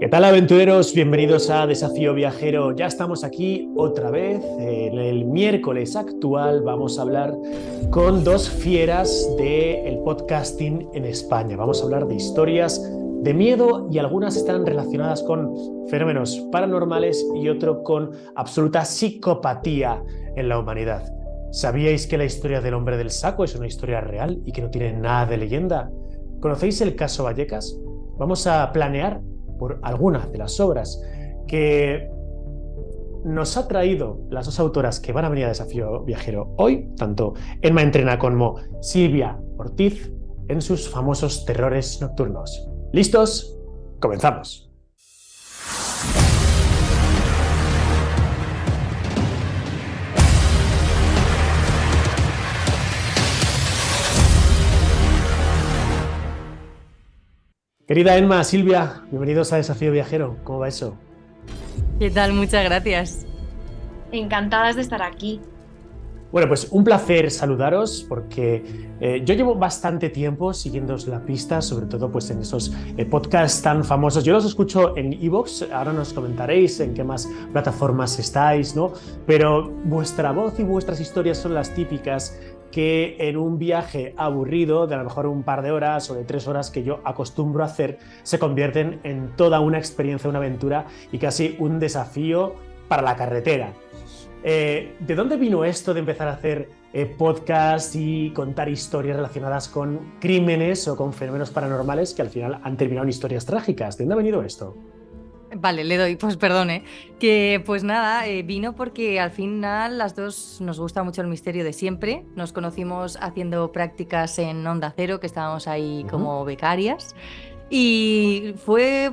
¿Qué tal, aventureros? Bienvenidos a Desafío Viajero. Ya estamos aquí otra vez. En el miércoles actual vamos a hablar con dos fieras del podcasting en España. Vamos a hablar de historias de miedo y algunas están relacionadas con fenómenos paranormales y otro con absoluta psicopatía en la humanidad. ¿Sabíais que la historia del hombre del saco es una historia real y que no tiene nada de leyenda? ¿Conocéis el caso Vallecas? Vamos a planear por algunas de las obras que nos ha traído las dos autoras que van a venir a Desafío Viajero hoy, tanto Emma Entrena como Silvia Ortiz, en sus famosos terrores nocturnos. ¿Listos? Comenzamos. Querida Emma, Silvia, bienvenidos a Desafío Viajero. ¿Cómo va eso? ¿Qué tal? Muchas gracias. Encantadas de estar aquí. Bueno, pues un placer saludaros porque yo llevo bastante tiempo siguiéndoos la pista, sobre todo pues en esos podcasts tan famosos. Yo los escucho en iVoox, ahora nos comentaréis en qué más plataformas estáis, ¿no? Pero vuestra voz y vuestras historias son las típicas que en un viaje aburrido de a lo mejor un par de horas o de 3 horas que yo acostumbro a hacer, se convierten en toda una experiencia, una aventura y casi un desafío para la carretera. ¿De dónde vino esto de empezar a hacer podcasts y contar historias relacionadas con crímenes o con fenómenos paranormales que al final han terminado en historias trágicas? ¿De dónde ha venido esto? Vale, le doy, pues perdone. Que pues nada, vino porque al final las dos nos gusta mucho el misterio de siempre. Nos conocimos haciendo prácticas en Onda Cero, que estábamos ahí Ujú. como becarias. Y fue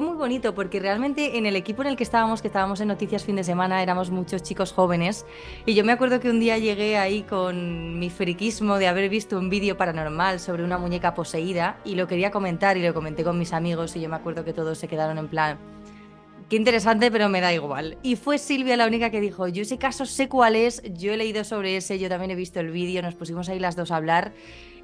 muy bonito porque realmente en el equipo en el que estábamos en Noticias Fin de Semana, éramos muchos chicos jóvenes. Y yo me acuerdo que un día llegué ahí con mi friquismo de haber visto un vídeo paranormal sobre una muñeca poseída y lo quería comentar y lo comenté con mis amigos y yo me acuerdo que todos se quedaron en plan, qué interesante, pero me da igual. Y fue Silvia la única que dijo, yo ese caso sé cuál es, yo he leído sobre ese, yo también he visto el vídeo, nos pusimos ahí las dos a hablar.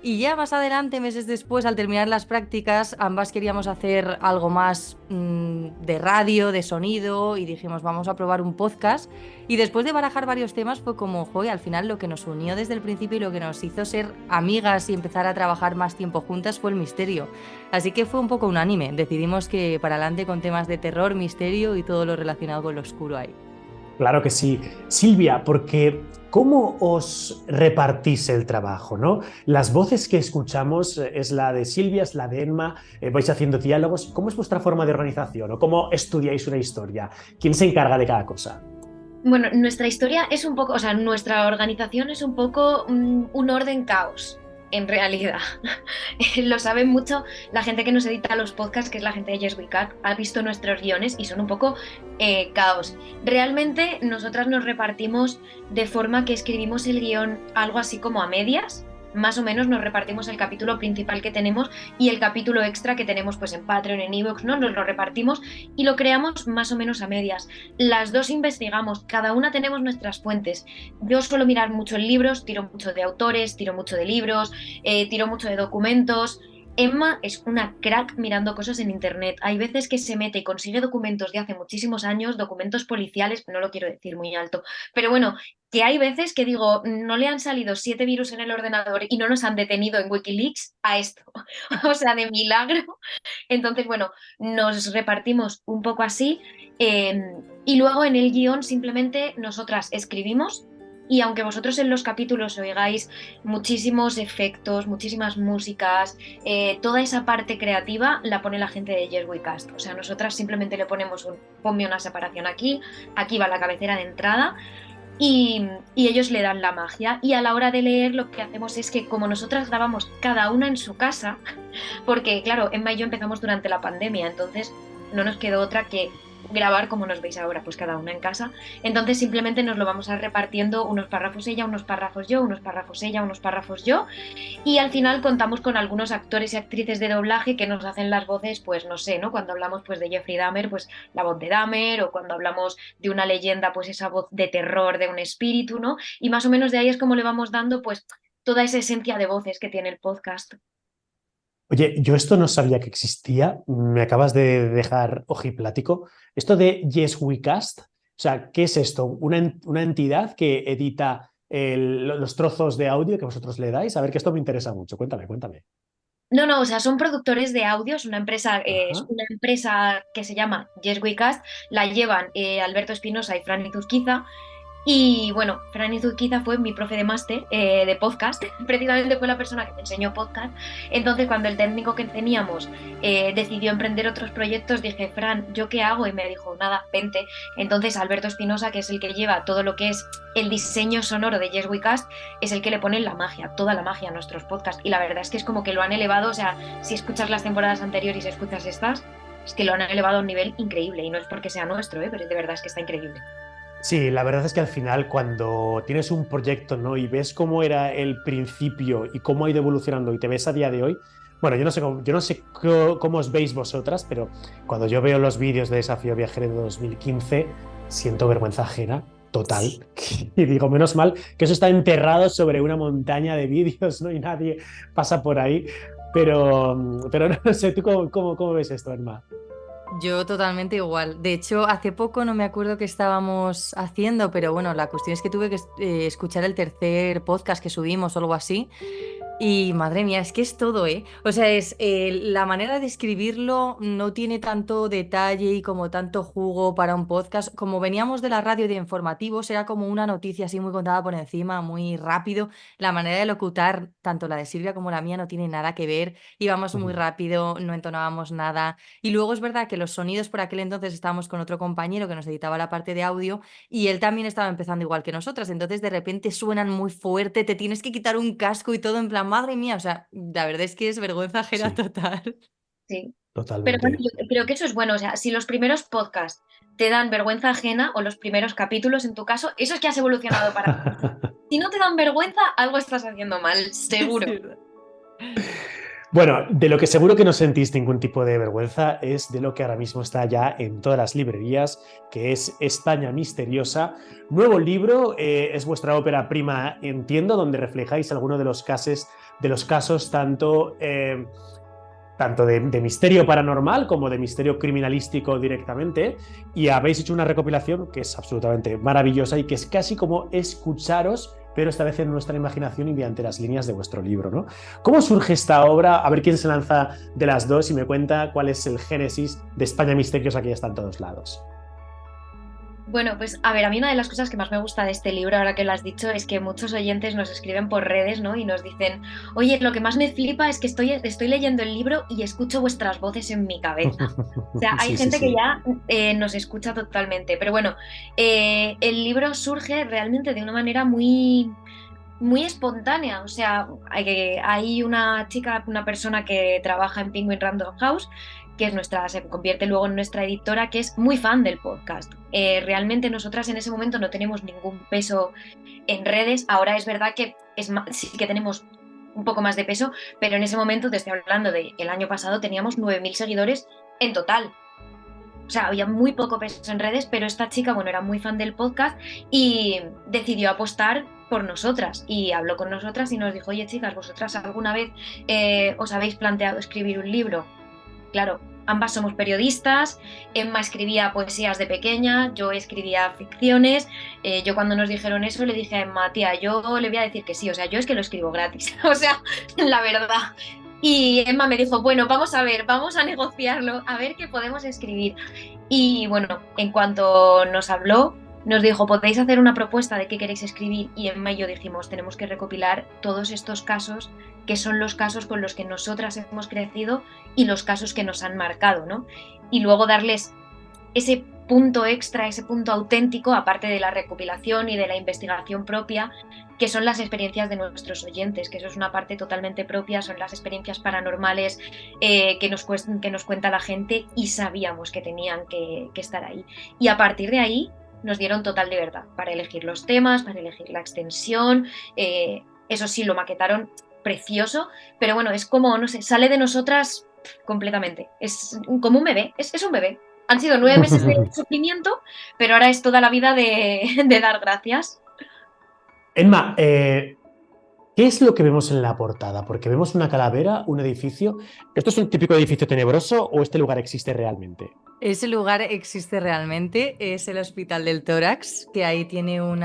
Y ya más adelante, meses después, al terminar las prácticas, ambas queríamos hacer algo más de radio, de sonido, y dijimos, vamos a probar un podcast. Y después de barajar varios temas, fue como, joder, al final lo que nos unió desde el principio y lo que nos hizo ser amigas y empezar a trabajar más tiempo juntas fue el misterio. Así que fue un poco unánime. Decidimos que para adelante con temas de terror, misterio y todo lo relacionado con lo oscuro ahí. Claro que sí. Silvia, porque ¿cómo os repartís el trabajo, no? Las voces que escuchamos es la de Silvia, es la de Emma, vais haciendo diálogos. ¿Cómo es vuestra forma de organización o cómo estudiáis una historia? ¿Quién se encarga de cada cosa? Bueno, nuestra historia es un poco, o sea, nuestra organización es un poco un orden caos, en realidad. Lo sabe mucho la gente que nos edita los podcasts, que es la gente de Yes We Can, ha visto nuestros guiones y son un poco caos. Realmente nosotras nos repartimos de forma que escribimos el guión algo así como a medias. Más o menos nos repartimos el capítulo principal que tenemos y el capítulo extra que tenemos pues en Patreon, en Evox, ¿no? Nos lo repartimos y lo creamos más o menos a medias. Las dos investigamos, cada una tenemos nuestras fuentes. Yo suelo mirar mucho en libros, tiro mucho de autores, tiro mucho de libros, tiro mucho de documentos. Emma es una crack mirando cosas en internet. Hay veces que se mete y consigue documentos de hace muchísimos años, documentos policiales, no lo quiero decir muy alto, pero bueno, que hay veces que digo, no le han salido 7 virus en el ordenador y no nos han detenido en Wikileaks a esto. O sea, de milagro. Entonces, bueno, nos repartimos un poco así. eh, y luego en el guión simplemente nosotras escribimos y aunque vosotros en los capítulos oigáis muchísimos efectos, muchísimas músicas, toda esa parte creativa la pone la gente de Yes We Cast. O sea, nosotras simplemente le ponemos ponme una separación aquí, aquí va la cabecera de entrada y ellos le dan la magia. Y a la hora de leer lo que hacemos es que como nosotras grabamos cada una en su casa, porque claro, Emma y yo empezamos durante la pandemia, entonces no nos quedó otra que grabar como nos veis ahora, pues cada una en casa. Entonces simplemente nos lo vamos a repartiendo unos párrafos ella, unos párrafos yo, unos párrafos ella, unos párrafos yo. Y al final contamos con algunos actores y actrices de doblaje que nos hacen las voces, pues no sé, ¿no? Cuando hablamos pues de Jeffrey Dahmer, pues la voz de Dahmer, o cuando hablamos de una leyenda, pues esa voz de terror de un espíritu, ¿no? Y más o menos de ahí es como le vamos dando pues toda esa esencia de voces que tiene el podcast. Oye, yo esto no sabía que existía, me acabas de dejar ojiplático. Esto de Yes We Cast, o sea, ¿qué es esto? ¿Una entidad que edita los trozos de audio que vosotros le dais? A ver, que esto me interesa mucho. Cuéntame, cuéntame. No, no, o sea, son productores de audio, es Ajá. una empresa que se llama Yes We Cast, la llevan Alberto Espinosa y Fran Izuzquiza. Y bueno, Fran Izuzquiza fue mi profe de máster de podcast, precisamente fue la persona que me enseñó podcast. Entonces, cuando el técnico que teníamos decidió emprender otros proyectos, dije, Fran, ¿yo qué hago? Y me dijo, nada, vente. Entonces, Alberto Espinosa, que es el que lleva todo lo que es el diseño sonoro de Yes We Cast, es el que le pone la magia, toda la magia a nuestros podcasts. Y la verdad es que es como que lo han elevado, o sea, si escuchas las temporadas anteriores y escuchas estas, es que lo han elevado a un nivel increíble. Y no es porque sea nuestro, pero de verdad es que está increíble. Sí, la verdad es que al final cuando tienes un proyecto, ¿no? Y ves cómo era el principio y cómo ha ido evolucionando y te ves a día de hoy, bueno, yo no sé cómo os veis vosotras, pero cuando yo veo los vídeos de Desafío Viajero de 2015, siento vergüenza ajena total. Y digo, menos mal que eso está enterrado sobre una montaña de vídeos, ¿no? Y nadie pasa por ahí. Pero no sé, ¿tú cómo ves esto, Emma? Yo totalmente igual. De hecho, hace poco no me acuerdo qué estábamos haciendo, pero bueno, la cuestión es que tuve que escuchar el tercer podcast que subimos o algo así. Y madre mía, es que es todo, ¿eh? O sea, es la manera de escribirlo no tiene tanto detalle y como tanto jugo para un podcast. Como veníamos de la radio de informativos, era como una noticia así muy contada por encima, muy rápido. La manera de locutar, tanto la de Silvia como la mía, no tiene nada que ver. Íbamos muy Ujú. rápido, no entonábamos nada. Y luego es verdad que los sonidos por aquel entonces estábamos con otro compañero que nos editaba la parte de audio y él también estaba empezando igual que nosotras. Entonces de repente suenan muy fuerte, te tienes que quitar un casco y todo en plan, madre mía, o sea, la verdad es que es vergüenza ajena Sí, total. Sí. Pero bueno, totalmente. yo creo que eso es bueno. O sea, si los primeros podcasts te dan vergüenza ajena o los primeros capítulos, en tu caso, eso es que has evolucionado para bien. Si no te dan vergüenza, algo estás haciendo mal, seguro. Sí, ¿verdad? Bueno, de lo que seguro que no sentís ningún tipo de vergüenza es de lo que ahora mismo está ya en todas las librerías, que es España Misteriosa. Nuevo libro, es vuestra ópera prima, entiendo, donde reflejáis algunos de los casos tanto de misterio paranormal como de misterio criminalístico directamente, y habéis hecho una recopilación que es absolutamente maravillosa y que es casi como escucharos, pero esta vez en nuestra imaginación y mediante las líneas de vuestro libro, ¿no? ¿Cómo surge esta obra? A ver quién se lanza de las dos y me cuenta cuál es el génesis de España Misteriosa que ya está en todos lados. Bueno, pues a ver, a mí una de las cosas que más me gusta de este libro, ahora que lo has dicho, es que muchos oyentes nos escriben por redes, ¿no? Y nos dicen, oye, lo que más me flipa es que estoy leyendo el libro y escucho vuestras voces en mi cabeza. O sea, hay Sí, sí, gente que sí. ya nos escucha totalmente. Pero bueno, el libro surge realmente de una manera muy espontánea. O sea, hay una chica, una persona que trabaja en Penguin Random House, que es se convierte luego en nuestra editora, que es muy fan del podcast. Realmente nosotras en ese momento no tenemos ningún peso en redes. Ahora es verdad que sí que tenemos un poco más de peso, pero en ese momento, te estoy hablando del año pasado, teníamos 9.000 seguidores en total. O sea, había muy poco peso en redes, pero esta chica, bueno, era muy fan del podcast y decidió apostar por nosotras y habló con nosotras y nos dijo, oye chicas, ¿vosotras alguna vez os habéis planteado escribir un libro? Claro, ambas somos periodistas, Emma escribía poesías de pequeña, yo escribía ficciones, yo cuando nos dijeron eso le dije a Emma, tía, yo le voy a decir que sí, o sea, yo es que lo escribo gratis, o sea, la verdad. Y Emma me dijo, bueno, vamos a ver, vamos a negociarlo, a ver qué podemos escribir. Y bueno, en cuanto nos habló, nos dijo, podéis hacer una propuesta de qué queréis escribir. Y Emma y yo dijimos, tenemos que recopilar todos estos casos, que son los casos con los que nosotras hemos crecido y los casos que nos han marcado, ¿no? Y luego darles ese punto extra, ese punto auténtico, aparte de la recopilación y de la investigación propia, que son las experiencias de nuestros oyentes, que eso es una parte totalmente propia, son las experiencias paranormales que nos cuenta la gente y sabíamos que tenían que estar ahí. Y a partir de ahí nos dieron total libertad para elegir los temas, para elegir la extensión, eso sí, lo maquetaron precioso, pero bueno, es como, no sé, sale de nosotras completamente, es como un bebé, es un bebé. Han sido 9 meses de sufrimiento, pero ahora es toda la vida de dar gracias. Emma, ¿Qué es lo que vemos en la portada? Porque vemos una calavera, un edificio. ¿Esto es un típico edificio tenebroso o este lugar existe realmente? Ese lugar existe realmente, es el Hospital del Tórax, que ahí tiene un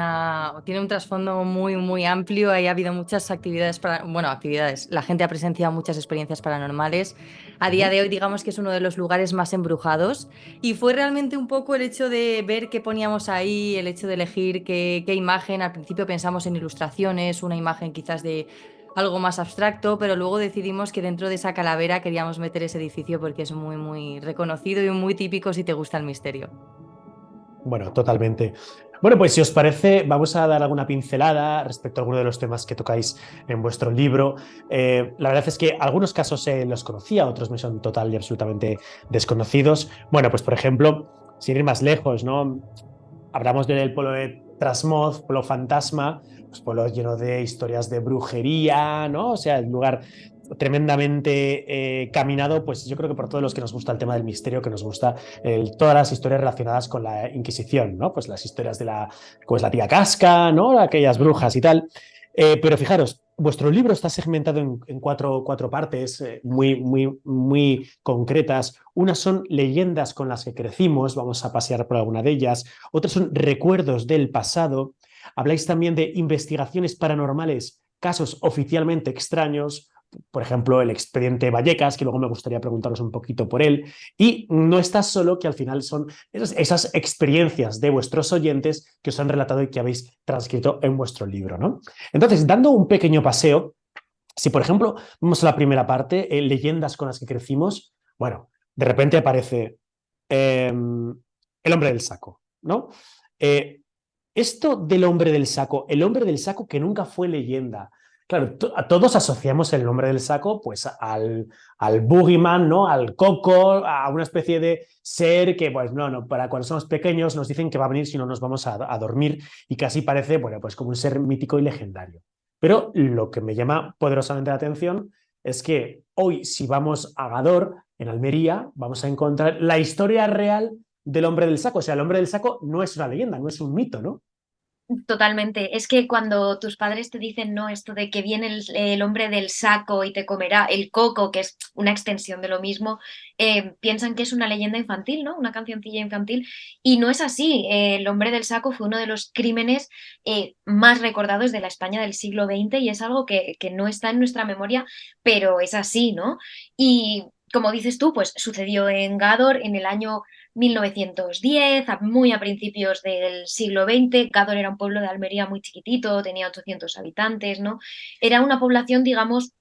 trasfondo muy, muy amplio. Ahí ha habido muchas actividades bueno, actividades. La gente ha presenciado muchas experiencias paranormales. A día Ujú. de hoy, digamos que es uno de los lugares más embrujados. Y fue realmente un poco el hecho de ver qué poníamos ahí, el hecho de elegir qué imagen. Al principio pensamos en ilustraciones, una imagen quizás de algo más abstracto, pero luego decidimos que dentro de esa calavera queríamos meter ese edificio porque es muy, muy reconocido y muy típico si te gusta el misterio. Bueno, totalmente. Bueno, pues si os parece, vamos a dar alguna pincelada respecto a algunos de los temas que tocáis en vuestro libro. La verdad es que algunos casos los conocía, otros me son total y absolutamente desconocidos. Bueno, pues por ejemplo, sin ir más lejos, ¿no? Hablamos del pueblo de Trasmoz, pueblo fantasma, pues pueblo lleno de historias de brujería, ¿no? O sea, el lugar tremendamente caminado, pues yo creo que por todos los que nos gusta el tema del misterio, que nos gusta todas las historias relacionadas con la Inquisición, ¿no? Pues las historias de pues la tía Casca, ¿no? Aquellas Mm. brujas y tal. Pero fijaros, vuestro libro está segmentado en cuatro partes muy, muy, muy concretas. Unas son leyendas con las que crecimos, vamos a pasear por alguna de ellas. Otras son recuerdos del pasado. Habláis también de investigaciones paranormales, casos oficialmente extraños, por ejemplo, el expediente Vallecas, que luego me gustaría preguntaros un poquito por él. Y no estás solo, que al final son esas experiencias de vuestros oyentes que os han relatado y que habéis transcrito en vuestro libro, ¿no? Entonces, dando un pequeño paseo, si por ejemplo vamos a la primera parte, leyendas con las que crecimos, bueno, de repente aparece el hombre del saco, ¿no? Eh, Esto del hombre del saco, el hombre del saco que nunca fue leyenda. Claro, a todos asociamos el nombre del saco pues al boogeyman, ¿no? Al coco, a una especie de ser que, pues no, para cuando somos pequeños nos dicen que va a venir si no nos vamos a dormir y casi parece, bueno, pues como un ser mítico y legendario. Pero lo que me llama poderosamente la atención es que hoy, si vamos a Gador, en Almería, vamos a encontrar la historia real del hombre del saco. O sea, el hombre del saco no es una leyenda, no es un mito, ¿no? Totalmente. Es que cuando tus padres te dicen, no, esto de que viene el hombre del saco y te comerá el coco, que es una extensión de lo mismo, piensan que es una leyenda infantil, ¿no? Una cancioncilla infantil. Y no es así. El hombre del saco fue uno de los crímenes más recordados de la España del siglo XX y es algo que no está en nuestra memoria, pero es así, ¿no? Y como dices tú, pues sucedió en Gádor en el año 1910, muy a principios del siglo XX. Gádor era un pueblo de Almería muy chiquitito, tenía 800 habitantes, ¿no? Era una población, digamos,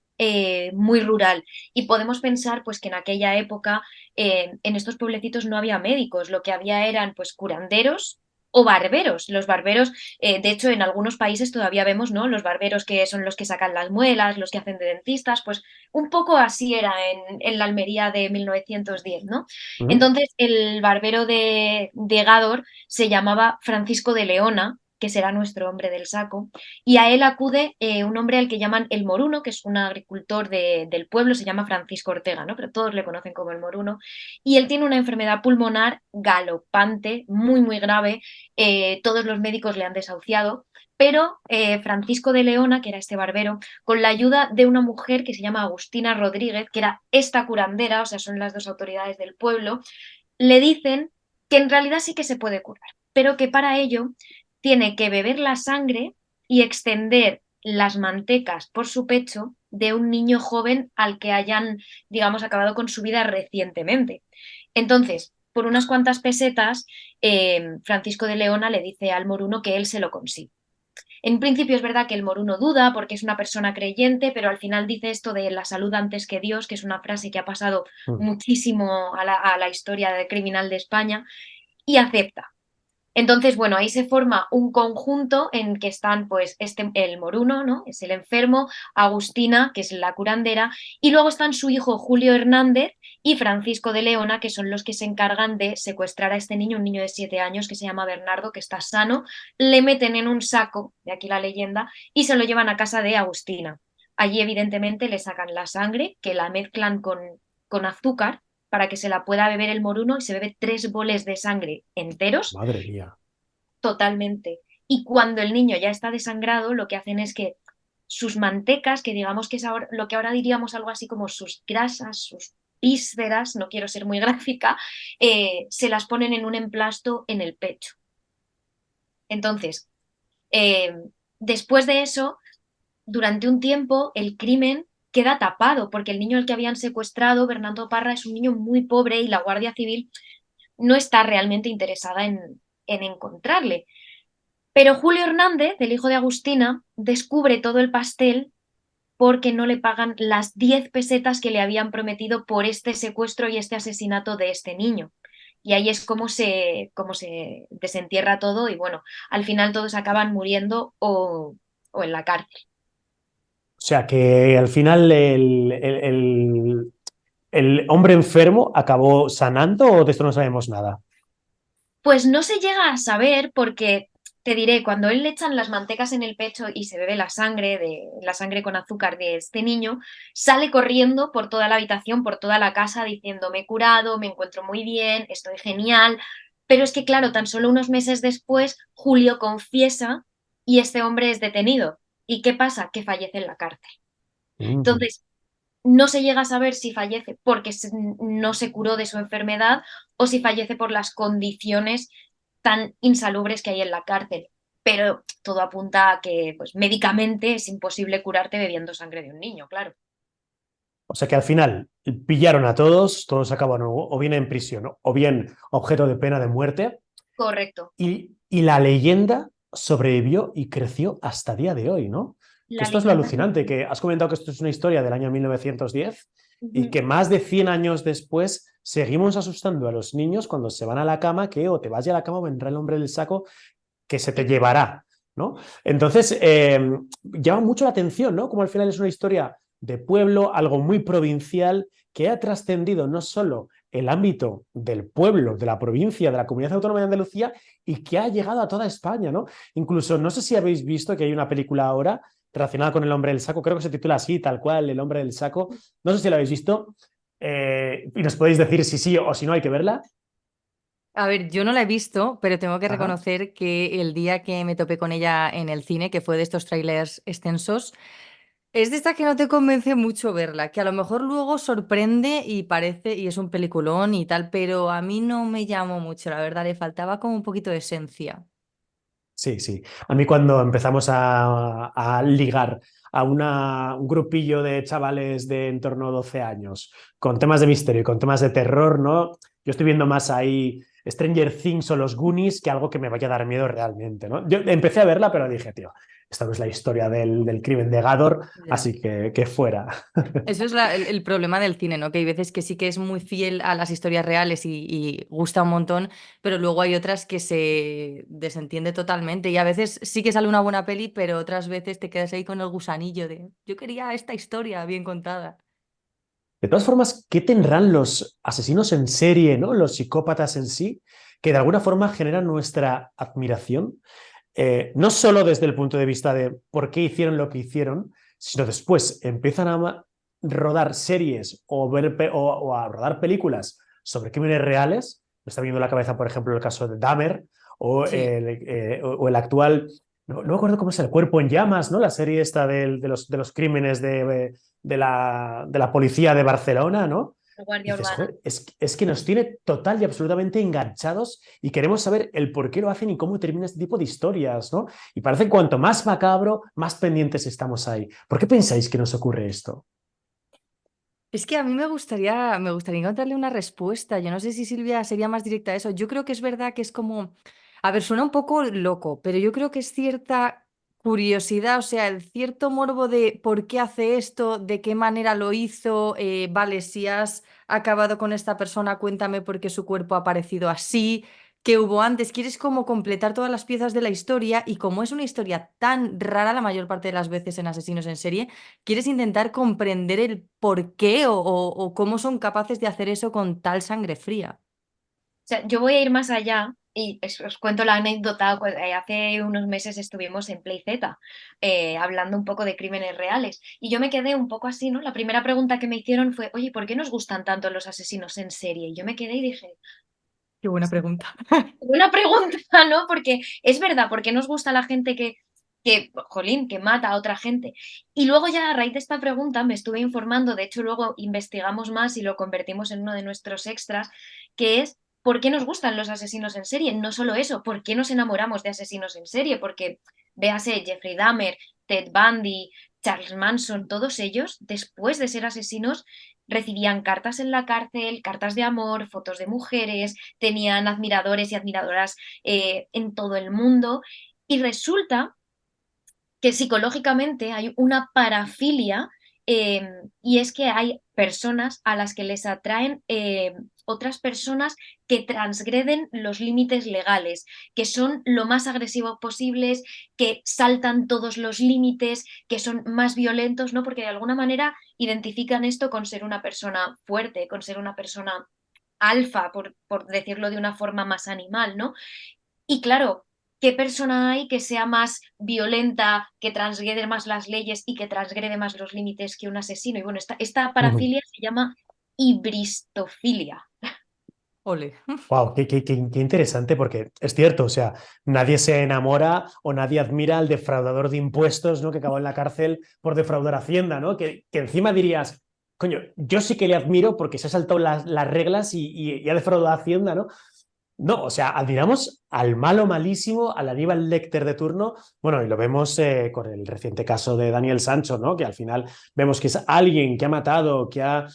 muy rural. Y podemos pensar pues que en aquella época en estos pueblecitos no había médicos, lo que había eran pues curanderos o barberos. Los barberos, de hecho, en algunos países todavía vemos, ¿no? Los barberos que son los que sacan las muelas, los que hacen de dentistas, pues un poco así era en la Almería de 1910, ¿no? ¿Mm? Entonces, el barbero de Gádor se llamaba Francisco de Leona, que será nuestro hombre del saco, y a él acude un hombre al que llaman el Moruno, que es un agricultor del pueblo, se llama Francisco Ortega, ¿no? Pero todos le conocen como el Moruno, y él tiene una enfermedad pulmonar galopante, muy, muy grave, todos los médicos le han desahuciado, pero Francisco de Leona, que era este barbero, con la ayuda de una mujer que se llama Agustina Rodríguez, que era esta curandera, o sea, son las dos autoridades del pueblo, le dicen que en realidad sí que se puede curar, pero que para ello tiene que beber la sangre y extender las mantecas por su pecho de un niño joven al que hayan, digamos, acabado con su vida recientemente. Entonces, por unas cuantas pesetas, Francisco de Leona le dice al moruno que él se lo consigue. En principio es verdad que el moruno duda porque es una persona creyente, pero al final dice esto de la salud antes que Dios, que es una frase que ha pasado Mm. muchísimo a la historia de criminal de España, y acepta. Entonces, bueno, ahí se forma un conjunto en que están, pues, el moruno, ¿no? Es el enfermo, Agustina, que es la curandera, y luego están su hijo Julio Hernández y Francisco de Leona, que son los que se encargan de secuestrar a este niño, un niño de 7 años que se llama Bernardo, que está sano, le meten en un saco, de aquí la leyenda, y se lo llevan a casa de Agustina. Allí, evidentemente, le sacan la sangre, que la mezclan con azúcar para que se la pueda beber el moruno y se bebe 3 boles de sangre enteros Madre mía. totalmente. Y cuando el niño ya está desangrado, lo que hacen es que sus mantecas, que digamos que es lo que ahora diríamos algo así como sus grasas, sus vísceras, no quiero ser muy gráfica, se las ponen en un emplasto en el pecho. Entonces, eh, después de eso, durante un tiempo, el crimen queda tapado, porque el niño al que habían secuestrado, Bernardo Parra, es un niño muy pobre y la Guardia Civil no está realmente interesada en encontrarle. Pero Julio Hernández, el hijo de Agustina, descubre todo el pastel porque no le pagan las 10 pesetas que le habían prometido por este secuestro y este asesinato de este niño. Y ahí es como se desentierra todo y bueno, al final todos acaban muriendo o en la cárcel. O sea que al final el hombre enfermo acabó sanando o de esto no sabemos nada. Pues no se llega a saber porque, te diré, cuando él le echan las mantecas en el pecho y se bebe la sangre con azúcar de este niño, sale corriendo por toda la habitación, por toda la casa, diciendo, me he curado, me encuentro muy bien, estoy genial. Pero es que, claro, tan solo unos meses después, Julio confiesa y este hombre es detenido. ¿Y qué pasa? Que fallece en la cárcel. Mm. Entonces, no se llega a saber si fallece porque no se curó de su enfermedad o si fallece por las condiciones tan insalubres que hay en la cárcel. Pero todo apunta a que pues, médicamente es imposible curarte bebiendo sangre de un niño, claro. O sea que al final pillaron a todos, todos acabaron o bien en prisión o bien objeto de pena de muerte Correcto. y la leyenda sobrevivió y creció hasta día de hoy, ¿no? Que La esto es lo leyenda. alucinante, que has comentado que esto es una historia del año 1910 y Ujú. que más de 100 años después seguimos asustando a los niños cuando se van a la cama que o te vas ya a la cama o vendrá el hombre del saco que se te llevará, ¿no? Entonces, llama mucho la atención, ¿no? Como al final es una historia de pueblo, algo muy provincial, que ha trascendido no solo el ámbito del pueblo, de la provincia, de la comunidad autónoma de Andalucía, y que ha llegado a toda España, ¿no? Incluso, no sé si habéis visto que hay una película ahora relacionada con el hombre del saco, creo que se titula así, tal cual, el hombre del saco. No sé si la habéis visto, y nos podéis decir si sí o si no hay que verla. A ver, yo no la he visto, pero tengo que Ajá. reconocer que el día que me topé con ella en el cine, que fue de estos trailers extensos, es de esta que no te convence mucho verla, que a lo mejor luego sorprende y parece, y es un peliculón y tal, pero a mí no me llamó mucho, la verdad, le faltaba como un poquito de esencia. Sí, sí. A mí cuando empezamos a ligar a un grupillo de chavales de en torno a 12 años con temas de misterio y con temas de terror, ¿no? Yo estoy viendo más ahí Stranger Things o los Goonies que algo que me vaya a dar miedo realmente, ¿no? Yo empecé a verla, pero dije, tío, esta no es la historia del crimen de Gador, Ya. así que fuera. Eso es el problema del cine, ¿no? Que hay veces que sí que es muy fiel a las historias reales y gusta un montón, pero luego hay otras que se desentiende totalmente. Y a veces sí que sale una buena peli, pero otras veces te quedas ahí con el gusanillo de yo quería esta historia bien contada. De todas formas, ¿qué tendrán los asesinos en serie, ¿no? Los psicópatas en sí, que de alguna forma generan nuestra admiración? No solo desde el punto de vista de por qué hicieron lo que hicieron, sino después empiezan a rodar series o a rodar películas sobre crímenes reales. Me está viendo en la cabeza, por ejemplo, el caso de Dahmer Sí, o el actual, no me acuerdo cómo es, El cuerpo en llamas, ¿no? La serie esta de los crímenes de la policía de Barcelona, ¿no? La Y Guardia dices, Urbana. joder, es que nos tiene total y absolutamente enganchados y queremos saber el por qué lo hacen y cómo termina este tipo de historias, ¿no? Y parece que cuanto más macabro, más pendientes estamos ahí. ¿Por qué pensáis que nos ocurre esto? es que a mí me gustaría encontrarle una respuesta. Yo no sé si Silvia sería más directa a eso. Yo creo que es verdad que es como, a ver, suena un poco loco, pero yo creo que es cierta curiosidad, o sea, el cierto morbo de por qué hace esto, de qué manera lo hizo, vale, si has acabado con esta persona, cuéntame por qué su cuerpo ha aparecido así, qué hubo antes. Quieres como completar todas las piezas de la historia y como es una historia tan rara la mayor parte de las veces en Asesinos en Serie, quieres intentar comprender el por qué o cómo son capaces de hacer eso con tal sangre fría. O sea, yo voy a ir más allá y os cuento la anécdota. Hace unos meses estuvimos en PlayZ hablando un poco de crímenes reales y yo me quedé un poco así, ¿no? La primera pregunta que me hicieron fue, oye, ¿por qué nos gustan tanto los asesinos en serie? Y yo me quedé y dije, Qué buena pregunta. buena pregunta, ¿no? Porque es verdad, porque nos gusta la gente que jolín, que mata a otra gente. Y luego ya a raíz de esta pregunta me estuve informando, de hecho luego investigamos más y lo convertimos en uno de nuestros extras, que es ¿por qué nos gustan los asesinos en serie? No solo eso, ¿por qué nos enamoramos de asesinos en serie? Porque véase Jeffrey Dahmer, Ted Bundy, Charles Manson, todos ellos, después de ser asesinos, recibían cartas en la cárcel, cartas de amor, fotos de mujeres, tenían admiradores y admiradoras en todo el mundo. Y resulta que psicológicamente hay una parafilia y es que hay personas a las que les atraen otras personas que transgreden los límites legales, que son lo más agresivos posibles, que saltan todos los límites, que son más violentos, ¿no? Porque de alguna manera identifican esto con ser una persona fuerte, con ser una persona alfa, por decirlo de una forma más animal, ¿no? Y claro, ¿qué persona hay que sea más violenta, que transgrede más las leyes y que transgrede más los límites que un asesino? Y bueno, esta parafilia se llama hibristofilia. Ole. Wow, qué interesante, porque es cierto, o sea, nadie se enamora o nadie admira al defraudador de impuestos, ¿no? Que acabó en la cárcel por defraudar Hacienda, ¿no? Que encima dirías, coño, yo sí que le admiro porque se ha saltado las reglas y ha defraudado a Hacienda, ¿no? No, o sea, admiramos al malo malísimo, al Aníbal Lecter de turno, bueno, y lo vemos con el reciente caso de Daniel Sancho, ¿no? Que al final vemos que es alguien que ha matado, que ha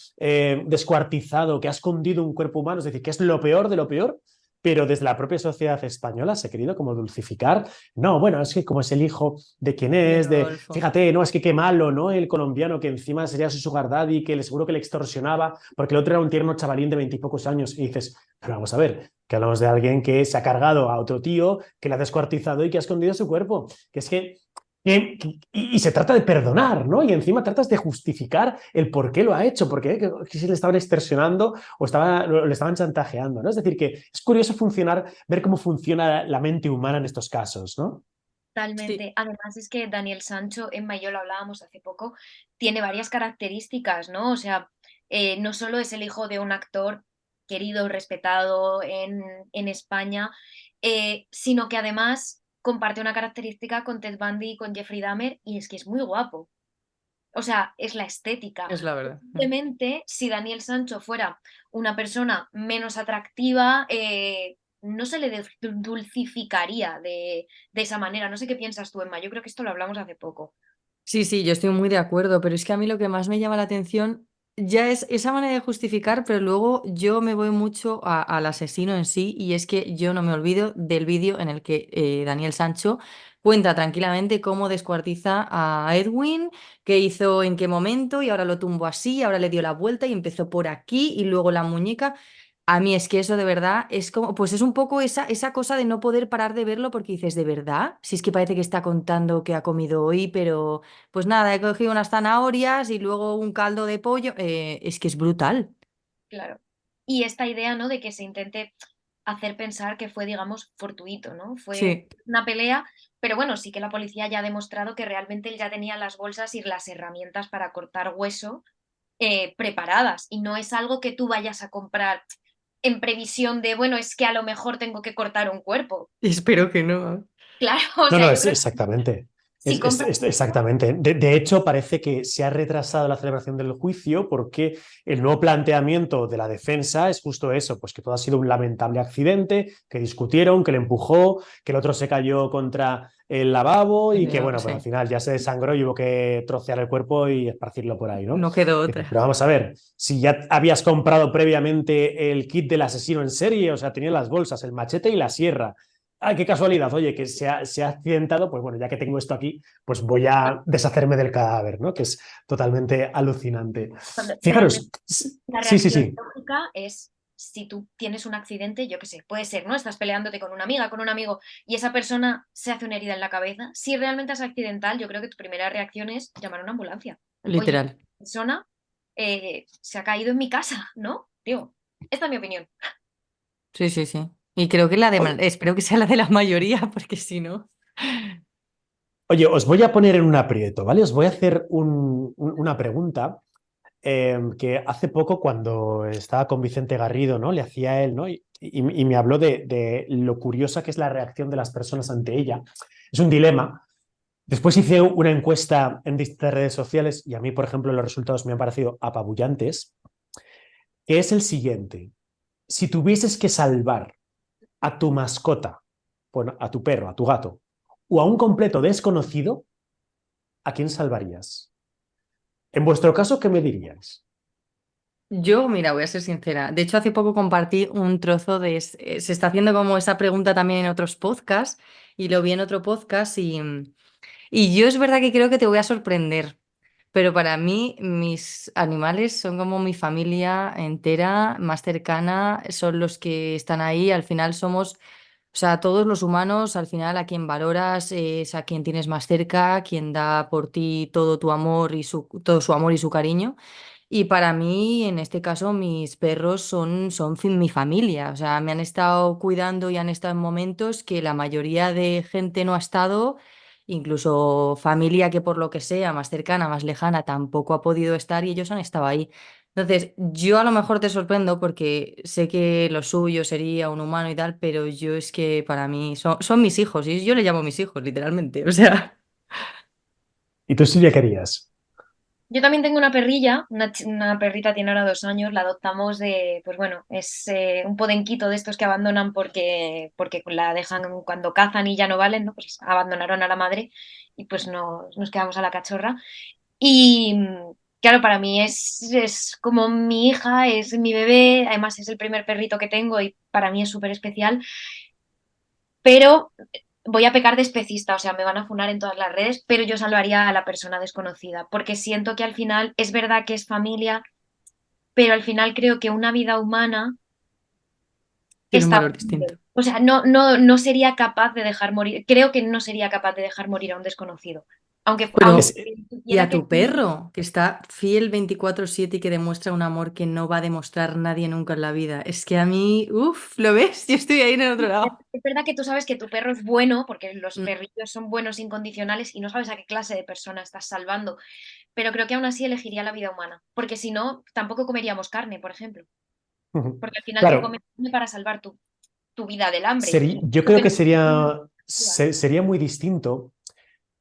descuartizado, que ha escondido un cuerpo humano, es decir, que es lo peor de lo peor, pero desde la propia sociedad española se ha querido como dulcificar. No, bueno, es que como es el hijo de quien De es, Rodolfo. fíjate, no, es que qué malo, ¿no? El colombiano que encima sería su sugar daddy, que le seguro que le extorsionaba, porque el otro era un tierno chavalín de 20 y pocos años, y dices, pero vamos a ver, que hablamos de alguien que se ha cargado a otro tío, que le ha descuartizado y que ha escondido su cuerpo. Que es y se trata de perdonar, ¿no? Y encima tratas de justificar el por qué lo ha hecho, porque que si le estaban extorsionando o le estaban chantajeando, ¿no? Es decir, que es curioso ver cómo funciona la mente humana en estos casos, ¿no? Sí, Totalmente. Además es que Daniel Sancho, Emma y yo lo hablábamos hace poco, tiene varias características, ¿no? O sea, no solo es el hijo de un actor querido, respetado en España, sino que además comparte una característica con Ted Bundy y con Jeffrey Dahmer, y es que es muy guapo. O sea, es la estética. es la verdad. Simplemente, si Daniel Sancho fuera una persona menos atractiva, no se le dulcificaría de esa manera. No sé qué piensas tú, Emma. Yo creo que esto lo hablamos hace poco. Sí, sí, yo estoy muy de acuerdo, pero es que a mí lo que más me llama la atención ya es esa manera de justificar, pero luego yo me voy mucho al asesino en sí y es que yo no me olvido del vídeo en el que Daniel Sancho cuenta tranquilamente cómo descuartiza a Edwin, qué hizo en qué momento y ahora lo tumbó así, ahora le dio la vuelta y empezó por aquí y luego la muñeca. A mí es que eso de verdad es como, pues es un poco esa cosa de no poder parar de verlo porque dices, ¿de verdad? Si es que parece que está contando que ha comido hoy, pero pues nada, he cogido unas zanahorias y luego un caldo de pollo. Es que es brutal. Claro. Y esta idea, ¿no? De que se intente hacer pensar que fue, digamos, fortuito, ¿no? Fue Sí. una pelea, pero bueno, sí que la policía ya ha demostrado que realmente él ya tenía las bolsas y las herramientas para cortar hueso preparadas y no es algo que tú vayas a comprar en previsión de, bueno, es que a lo mejor tengo que cortar un cuerpo. Espero que no. Claro, o No, sea, no, yo es creo que exactamente. si compras esto, Exactamente. De hecho, parece que se ha retrasado la celebración del juicio porque el nuevo planteamiento de la defensa es justo eso, pues que todo ha sido un lamentable accidente, que discutieron, que le empujó, que el otro se cayó contra el lavabo y que, bueno, pues al Sí, final ya se desangró y hubo que trocear el cuerpo y esparcirlo por ahí, ¿no? no quedó Dices, otra. pero vamos a ver, si ya habías comprado previamente el kit del asesino en serie, o sea, tenía las bolsas, el machete y la sierra. Ay, qué casualidad, oye, que se ha accidentado, pues bueno, ya que tengo esto aquí, pues voy a deshacerme del cadáver, ¿no? Que es totalmente alucinante. cuando realmente Fijaros, la sí, sí, reacción sí. lógica es si tú tienes un accidente, yo qué sé, puede ser, ¿no? Estás peleándote con una amiga, con un amigo, y esa persona se hace una herida en la cabeza. Si realmente es accidental, yo creo que tu primera reacción es llamar a una ambulancia. Oye, Literal. la persona se ha caído en mi casa, ¿no? Digo, esta es mi opinión. Sí, sí, sí. Y creo que O- espero que sea la de la mayoría, porque si no. Oye, os voy a poner en un aprieto, ¿vale? Os voy a hacer una pregunta que hace poco cuando estaba con Vicente Garrido, ¿no? Le hacía a él, ¿no? Y me habló de lo curiosa que es la reacción de las personas ante ella. Es un dilema. Después hice una encuesta en distintas redes sociales y a mí, por ejemplo, los resultados me han parecido apabullantes, que es el siguiente. Si tuvieses que salvar a tu mascota, bueno, a tu perro, a tu gato, o a un completo desconocido, ¿a quién salvarías? En vuestro caso, ¿qué me diríais? Yo, mira, voy a ser sincera. De hecho, hace poco compartí un trozo de... Se está haciendo como esa pregunta también en otros podcasts y lo vi en otro podcast y yo es verdad que creo que te voy a sorprender, pero para mí mis animales son como mi familia entera, más cercana, son los que están ahí, al final somos, o sea, todos los humanos, al final a quien valoras es a quien tienes más cerca, quien da por ti todo tu amor y todo su amor y su cariño. Y para mí, en este caso, mis perros son mi familia. O sea, me han estado cuidando y han estado en momentos que la mayoría de gente no ha estado, incluso familia que por lo que sea, más cercana, más lejana, tampoco ha podido estar y ellos han estado ahí. Entonces, yo a lo mejor te sorprendo porque sé que lo suyo sería un humano y tal, pero yo es que para mí son mis hijos y yo le llamo mis hijos, literalmente. O sea, ¿Y tú, Silvia, querías? Yo también tengo una perrilla, una perrita tiene ahora 2 años, la adoptamos de, pues bueno, es un podenquito de estos que abandonan porque la dejan cuando cazan y ya no valen, ¿no? Pues abandonaron a la madre y pues nos quedamos a la cachorra. Y claro, para mí es como mi hija, es mi bebé, además es el primer perrito que tengo y para mí es súper especial, pero voy a pecar de especista, o sea, me van a funar en todas las redes, pero yo salvaría a la persona desconocida, porque siento que al final es verdad que es familia, pero al final creo que una vida humana tiene un está... valor distinto. O sea, no sería capaz de dejar morir, creo que no sería capaz de dejar morir a un desconocido. Aunque Es, Pero, y supiera a que... tu perro, que está fiel 24/7 y que demuestra un amor que no va a demostrar nadie nunca en la vida. Es que a mí, uff, ¿lo ves? Yo estoy ahí en el otro lado. Es verdad que tú sabes que tu perro es bueno, porque los Mm, perrillos son buenos incondicionales y no sabes a qué clase de persona estás salvando, pero creo que aún así elegiría la vida humana, porque si no, tampoco comeríamos carne, por ejemplo, porque al final tú claro, comes carne para salvar tu vida del hambre. yo Lo creo que que no- sería muy distinto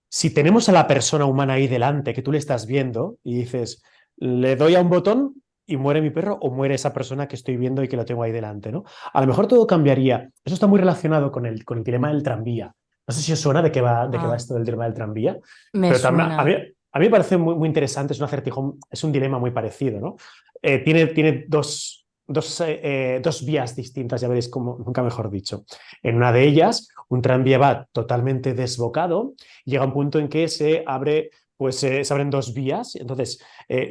si tenemos a la persona humana ahí delante, que tú le estás viendo y dices, le doy a un botón y muere mi perro o muere esa persona que estoy viendo y que lo tengo ahí delante, ¿no? A lo mejor todo cambiaría. Eso está muy relacionado con el dilema del tranvía. No sé si os suena de qué va Ah, esto del dilema del tranvía, me pero también suena. a mí me parece muy, muy interesante, es un acertijo, es un dilema muy parecido, ¿no? Tiene dos vías distintas, ya veréis como, nunca mejor dicho. En una de ellas, un tranvía va totalmente desbocado, llega un punto en que se abren dos vías. Entonces,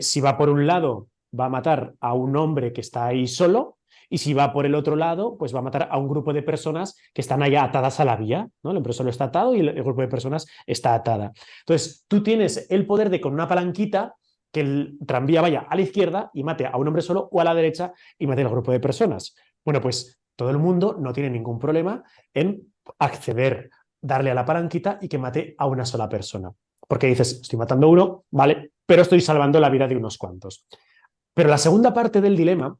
si va por un lado, va a matar a un hombre que está ahí solo, y si va por el otro lado, pues va a matar a un grupo de personas que están allá atadas a la vía, ¿no? El hombre solo está atado y el grupo de personas está atada. Entonces, tú tienes el poder de con una palanquita que el tranvía vaya a la izquierda y mate a un hombre solo o a la derecha y mate al grupo de personas. Bueno, pues todo el mundo no tiene ningún problema en acceder, darle a la palanquita y que mate a una sola persona. Porque dices, estoy matando a uno, vale, pero estoy salvando la vida de unos cuantos. Pero la segunda parte del dilema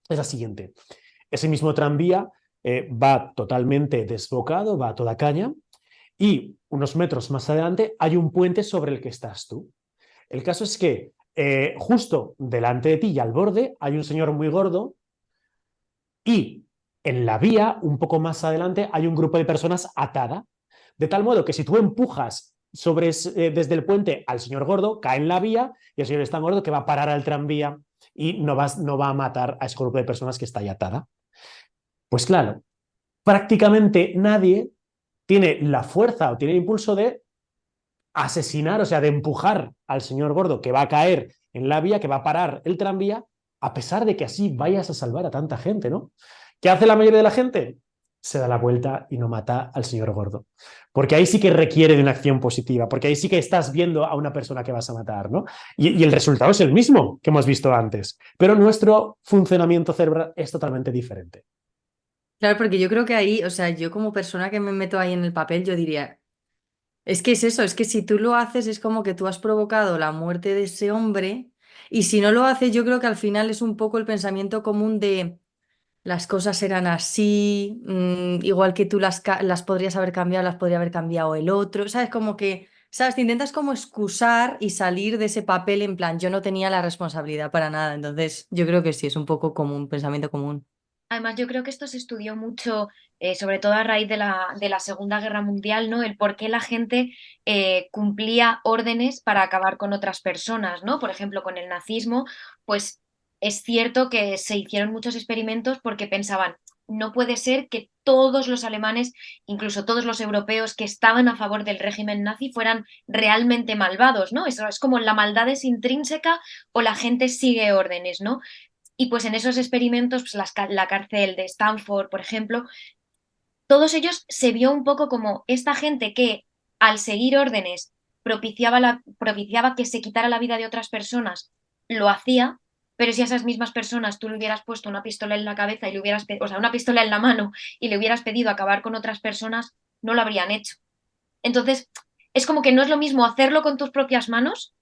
es la siguiente. Ese mismo tranvía va totalmente desbocado, va a toda caña, y unos metros más adelante hay un puente sobre el que estás tú. El caso es que justo delante de ti y al borde hay un señor muy gordo y en la vía, un poco más adelante, hay un grupo de personas atada, de tal modo que si tú empujas desde el puente al señor gordo, cae en la vía y el señor es tan gordo que va a parar al tranvía y no va a matar a ese grupo de personas que está ahí atada. Pues claro, prácticamente nadie tiene la fuerza o tiene el impulso de asesinar, o sea, de empujar al señor gordo que va a caer en la vía, que va a parar el tranvía, a pesar de que así vayas a salvar a tanta gente, ¿no? ¿Qué hace la mayoría de la gente? Se da la vuelta y no mata al señor gordo. Porque ahí sí que requiere de una acción positiva, porque ahí sí que estás viendo a una persona que vas a matar, ¿no? Y el resultado es el mismo que hemos visto antes, pero nuestro funcionamiento cerebral es totalmente diferente. Claro, porque yo creo que ahí, o sea, yo como persona que me meto ahí en el papel, yo diría, es que es eso, es que si tú lo haces es como que tú has provocado la muerte de ese hombre y si no lo haces yo creo que al final es un poco el pensamiento común de las cosas eran así, igual que tú las podrías haber cambiado, las podría haber cambiado el otro, ¿sabes? Como que ¿Sabes? Te intentas como excusar y salir de ese papel en plan, yo no tenía la responsabilidad para nada. Entonces, yo creo que sí, es un poco común, pensamiento común. Además, yo creo que esto se estudió mucho, sobre todo a raíz de la Segunda Guerra Mundial, ¿no? El por qué la gente cumplía órdenes para acabar con otras personas, ¿no? Por ejemplo, con el nazismo, pues es cierto que se hicieron muchos experimentos porque pensaban, no puede ser que todos los alemanes, incluso todos los europeos que estaban a favor del régimen nazi, fueran realmente malvados, ¿no? Eso es como la maldad es intrínseca o la gente sigue órdenes, ¿no? Y pues en esos experimentos, pues la cárcel de Stanford, por ejemplo, todos ellos se vio un poco como esta gente que al seguir órdenes propiciaba que se quitara la vida de otras personas, lo hacía, pero si a esas mismas personas tú le hubieras puesto una pistola en la cabeza y le hubieras, o sea, una pistola en la mano y le hubieras pedido acabar con otras personas, no lo habrían hecho. Entonces, es como que no es lo mismo hacerlo con tus propias manos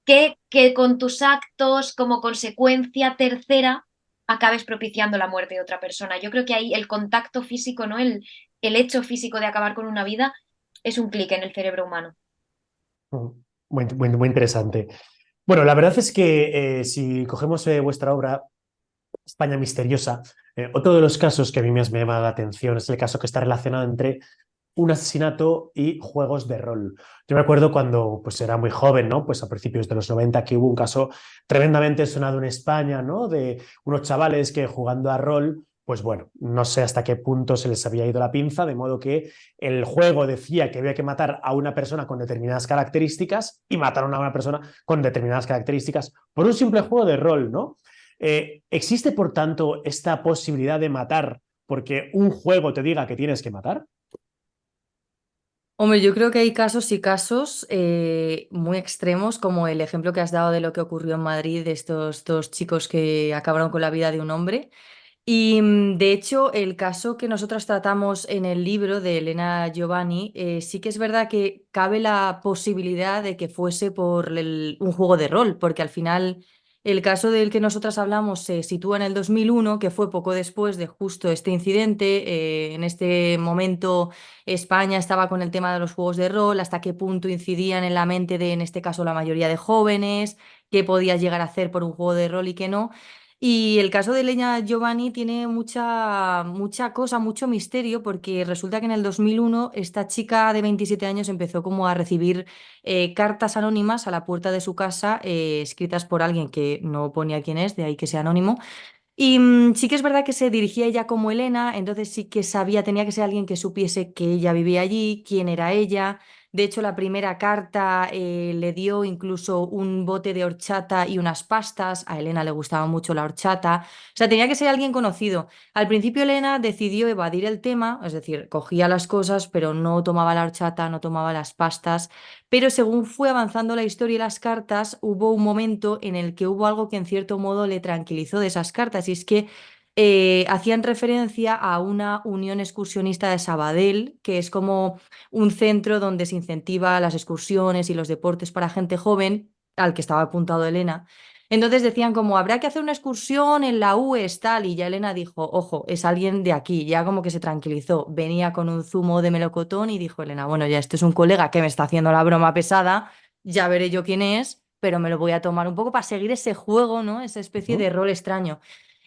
que con tus actos como consecuencia tercera acabes propiciando la muerte de otra persona. Yo creo que ahí el contacto físico, ¿no? El hecho físico de acabar con una vida es un clic en el cerebro humano. Mm, muy interesante. Bueno, la verdad es que si cogemos vuestra obra, España Misteriosa, otro de los casos que a mí me ha llamado la atención es el caso que está relacionado entre un asesinato y juegos de rol. Yo me acuerdo cuando pues era muy joven, ¿no? Pues a principios de los 90 que hubo un caso tremendamente sonado en España, ¿no? De unos chavales que jugando a rol, pues bueno, no sé hasta qué punto se les había ido la pinza, de modo que el juego decía que había que matar a una persona con determinadas características y mataron a una persona con determinadas características por un simple juego de rol, ¿no? ¿Existe, por tanto, esta posibilidad de matar porque un juego te diga que tienes que matar? Hombre, yo creo que hay casos y casos muy extremos, como el ejemplo que has dado de lo que ocurrió en Madrid, de estos dos chicos que acabaron con la vida de un hombre. Y de hecho, el caso que nosotros tratamos en el libro de Elena Giovanni, sí que es verdad que cabe la posibilidad de que fuese por un juego de rol, porque al final el caso del que nosotras hablamos se sitúa en el 2001, que fue poco después de justo este incidente. En este momento España estaba con el tema de los juegos de rol, hasta qué punto incidían en la mente de, en este caso, la mayoría de jóvenes, qué podías llegar a hacer por un juego de rol y qué no. Y el caso de Leña Giovanni tiene mucha cosa, mucho misterio, porque resulta que en el 2001 esta chica de 27 años empezó como a recibir cartas anónimas a la puerta de su casa, escritas por alguien que no ponía quién es, de ahí que sea anónimo. Y sí que es verdad que se dirigía ella como Elena, entonces sí que sabía, tenía que ser alguien que supiese que ella vivía allí, quién era ella. De hecho, la primera carta le dio incluso un bote de horchata y unas pastas. A Elena le gustaba mucho la horchata. O sea, tenía que ser alguien conocido. Al principio Elena decidió evadir el tema, es decir, cogía las cosas, pero no tomaba la horchata, no tomaba las pastas. Pero según fue avanzando la historia y las cartas, hubo un momento en el que hubo algo que en cierto modo le tranquilizó de esas cartas, y es que hacían referencia a una unión excursionista de Sabadell, que es como un centro donde se incentiva las excursiones y los deportes para gente joven, al que estaba apuntado Elena. Entonces decían como, habrá que hacer una excursión en la UES, tal, y ya Elena dijo, ojo, es alguien de aquí, ya como que se tranquilizó, venía con un zumo de melocotón y dijo Elena, bueno, ya este es un colega que me está haciendo la broma pesada, ya veré yo quién es, pero me lo voy a tomar un poco para seguir ese juego, ¿no? Esa especie de Ujú. rol extraño.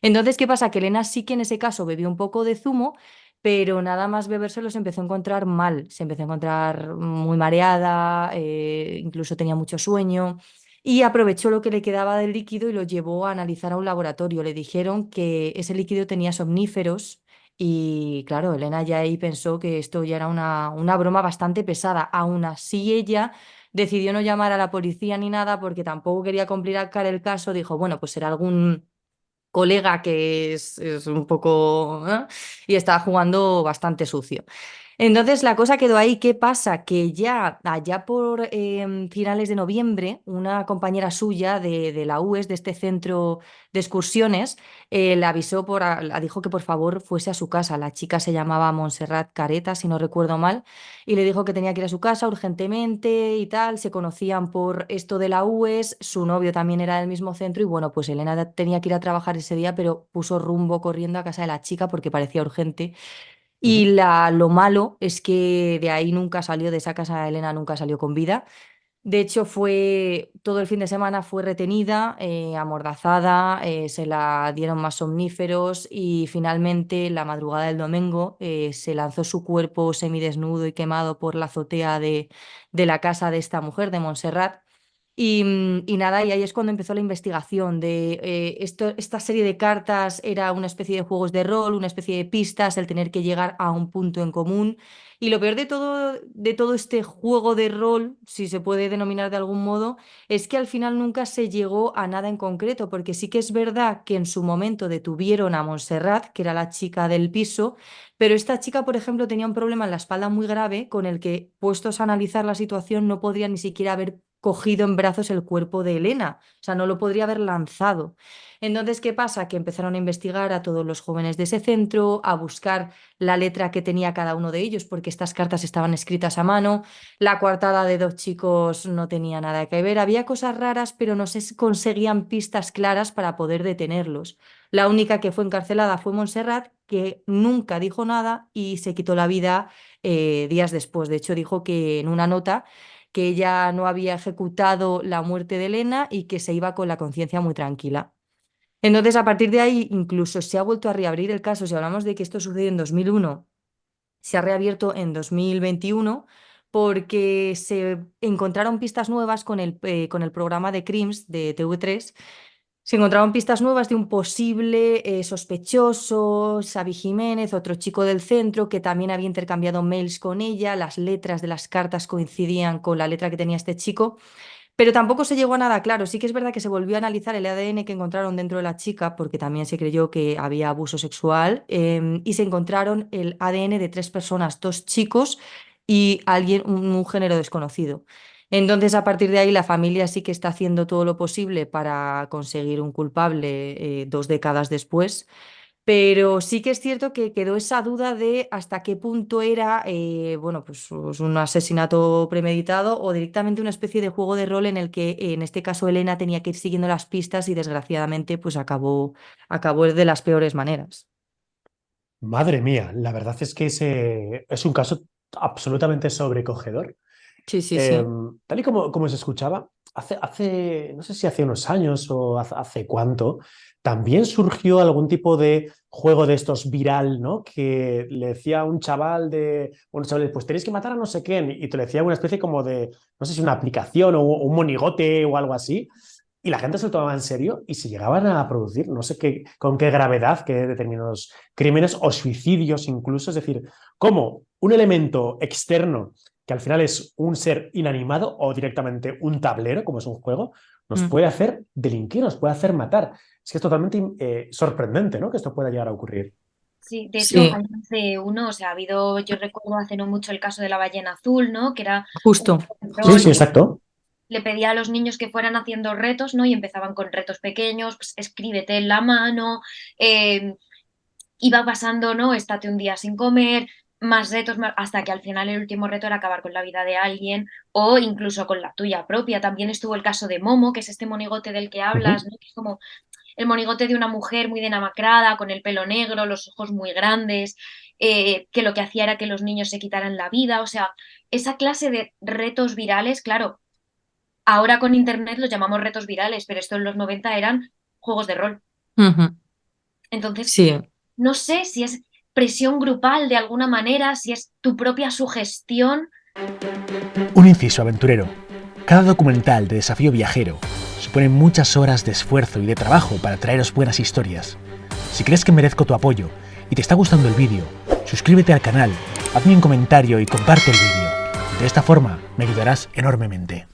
Entonces, ¿qué pasa? Que Elena sí que en ese caso bebió un poco de zumo, pero nada más bebérselo se empezó a encontrar mal, se empezó a encontrar muy mareada, incluso tenía mucho sueño. Y aprovechó lo que le quedaba del líquido y lo llevó a analizar a un laboratorio. Le dijeron que ese líquido tenía somníferos y claro, Elena ya ahí pensó que esto ya era una broma bastante pesada. Aún así, ella decidió no llamar a la policía ni nada porque tampoco quería complicar el caso. Dijo, bueno, pues será algún colega que es un poco, ¿eh? Y estaba jugando bastante sucio. Entonces la cosa quedó ahí. ¿Qué pasa? Que ya allá por finales de noviembre, una compañera suya de la UES, de este centro de excursiones, le avisó la dijo que por favor fuese a su casa. La chica se llamaba Montserrat Careta, si no recuerdo mal, y le dijo que tenía que ir a su casa urgentemente y tal. Se conocían por esto de la UES, su novio también era del mismo centro y bueno, pues Elena tenía que ir a trabajar ese día, pero puso rumbo corriendo a casa de la chica porque parecía urgente. Y lo malo es que de ahí nunca salió, de esa casa Elena nunca salió con vida. De hecho, todo el fin de semana fue retenida, amordazada, se la dieron más somníferos y finalmente la madrugada del domingo se lanzó su cuerpo semidesnudo y quemado por la azotea de la casa de esta mujer, de Montserrat. Y nada, y ahí es cuando empezó la investigación de esta serie de cartas era una especie de juegos de rol, una especie de pistas, el tener que llegar a un punto en común. Y lo peor de todo este juego de rol, si se puede denominar de algún modo, es que al final nunca se llegó a nada en concreto, porque sí que es verdad que en su momento detuvieron a Montserrat, que era la chica del piso, pero esta chica, por ejemplo, tenía un problema en la espalda muy grave con el que, puestos a analizar la situación, no podría ni siquiera haber cogido en brazos el cuerpo de Elena, o sea, no lo podría haber lanzado. Entonces, ¿qué pasa? Que empezaron a investigar a todos los jóvenes de ese centro, a buscar la letra que tenía cada uno de ellos, porque estas cartas estaban escritas a mano, la coartada de dos chicos no tenía nada que ver, había cosas raras, pero no se conseguían pistas claras para poder detenerlos. La única que fue encarcelada fue Montserrat, que nunca dijo nada y se quitó la vida días después. De hecho, dijo que en una nota que ella no había ejecutado la muerte de Elena y que se iba con la conciencia muy tranquila. Entonces, a partir de ahí, incluso se ha vuelto a reabrir el caso. Si hablamos de que esto sucedió en 2001, se ha reabierto en 2021 porque se encontraron pistas nuevas con el programa de Crims de TV3. Se encontraron pistas nuevas de un posible sospechoso, Xavi Jiménez, otro chico del centro que también había intercambiado mails con ella. Las letras de las cartas coincidían con la letra que tenía este chico, pero tampoco se llegó a nada claro. Sí que es verdad que se volvió a analizar el ADN que encontraron dentro de la chica, porque también se creyó que había abuso sexual, y se encontraron el ADN de tres personas, dos chicos y alguien, un género desconocido. Entonces, a partir de ahí, la familia sí que está haciendo todo lo posible para conseguir un culpable 2 décadas después. Pero sí que es cierto que quedó esa duda de hasta qué punto era, bueno, pues un asesinato premeditado o directamente una especie de juego de rol en el que, en este caso, Elena tenía que ir siguiendo las pistas y desgraciadamente, pues acabó de las peores maneras. Madre mía, la verdad es que ese es un caso absolutamente sobrecogedor. Sí, sí, Eh, sí. Tal y como se escuchaba, no sé si hace unos años o hace cuánto, también surgió algún tipo de juego de estos viral, ¿no? Que le decía a un chaval bueno, chavales, pues tenéis que matar a no sé quién, y te lo decía una especie como de, no sé si una aplicación o un monigote o algo así, y la gente se lo tomaba en serio y se llegaban a producir, no sé con qué gravedad, que determinados crímenes o suicidios incluso, es decir, cómo un elemento externo que al final es un ser inanimado o directamente un tablero, como es un juego, nos Mm. puede hacer delinquir, nos puede hacer matar. Es que es totalmente sorprendente, ¿no? Que esto pueda llegar a ocurrir. Sí, de hecho, Sí, hay más de uno, o sea, ha habido, yo recuerdo hace no mucho el caso de la ballena azul, ¿no? Que era un justo. Sí, Sí, sí, rol sí. exacto. le pedía a los niños que fueran haciendo retos, ¿no? Y empezaban con retos pequeños, pues escríbete en la mano, eh, iba pasando, ¿no? Estate un día sin comer, más retos, hasta que al final el último reto era acabar con la vida de alguien o incluso con la tuya propia. También estuvo el caso de Momo, que es este monigote del que hablas, Ujú. ¿no? Que es como el monigote de una mujer muy demacrada, con el pelo negro, los ojos muy grandes, que lo que hacía era que los niños se quitaran la vida. O sea, esa clase de retos virales, claro, ahora con Internet los llamamos retos virales, pero esto en los 90 eran juegos de rol. Ujú. Entonces, Sí. no sé si es presión grupal de alguna manera, si es tu propia sugestión. Un inciso aventurero. Cada documental de Desafío Viajero supone muchas horas de esfuerzo y de trabajo para traeros buenas historias. Si crees que merezco tu apoyo y te está gustando el vídeo, suscríbete al canal, hazme un comentario y comparte el vídeo. De esta forma me ayudarás enormemente.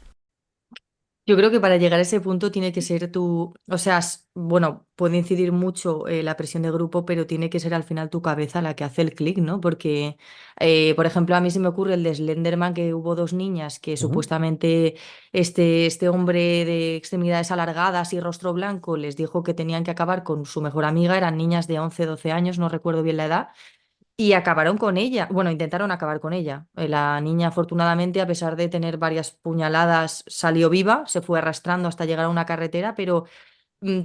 Yo creo que para llegar a ese punto tiene que ser o sea, bueno, puede incidir mucho la presión de grupo, pero tiene que ser al final tu cabeza la que hace el clic, ¿no? Porque, por ejemplo, a mí se me ocurre el de Slenderman, que hubo dos niñas que Ujú. supuestamente este hombre de extremidades alargadas y rostro blanco les dijo que tenían que acabar con su mejor amiga, eran niñas de 11 12 años, no recuerdo bien la edad. Y acabaron con ella, bueno, intentaron acabar con ella. La niña, afortunadamente, a pesar de tener varias puñaladas, salió viva, se fue arrastrando hasta llegar a una carretera, pero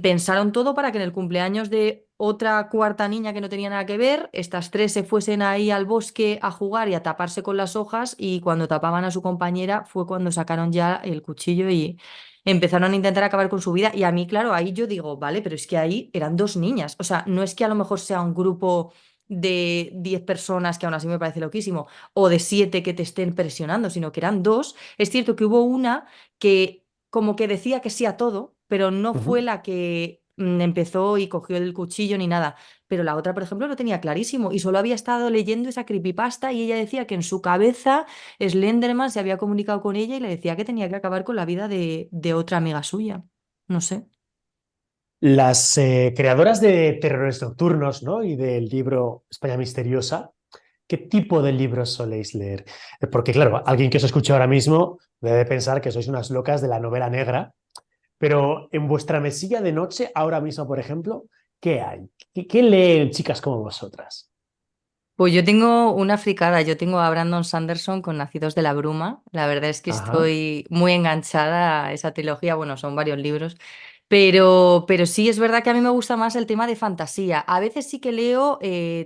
pensaron todo para que en el cumpleaños de otra cuarta niña que no tenía nada que ver, estas tres se fuesen ahí al bosque a jugar y a taparse con las hojas y cuando tapaban a su compañera fue cuando sacaron ya el cuchillo y empezaron a intentar acabar con su vida. Y a mí, claro, ahí yo digo, vale, pero es que ahí eran dos niñas. O sea, no es que a lo mejor sea un grupo de 10 personas, que aún así me parece loquísimo, o de 7 que te estén presionando, sino que eran dos. Es cierto que hubo una que como que decía que sí a todo, pero no fue Ujú. la que empezó y cogió el cuchillo ni nada. Pero la otra, por ejemplo, lo tenía clarísimo y solo había estado leyendo esa creepypasta y ella decía que en su cabeza Slenderman se había comunicado con ella y le decía que tenía que acabar con la vida de otra amiga suya. No sé. Las creadoras de Terrores Nocturnos, ¿no? Y del libro España Misteriosa, ¿qué tipo de libros soléis leer? Porque, claro, alguien que os escucha ahora mismo debe pensar que sois unas locas de la novela negra, pero en vuestra mesilla de noche, ahora mismo, por ejemplo, ¿qué hay? ¿Qué leen chicas como vosotras? Pues yo tengo una fricada, yo tengo a Brandon Sanderson con Nacidos de la Bruma. La verdad es que Ajá. estoy muy enganchada a esa trilogía, bueno, son varios libros, pero sí es verdad que a mí me gusta más el tema de fantasía. A veces sí que leo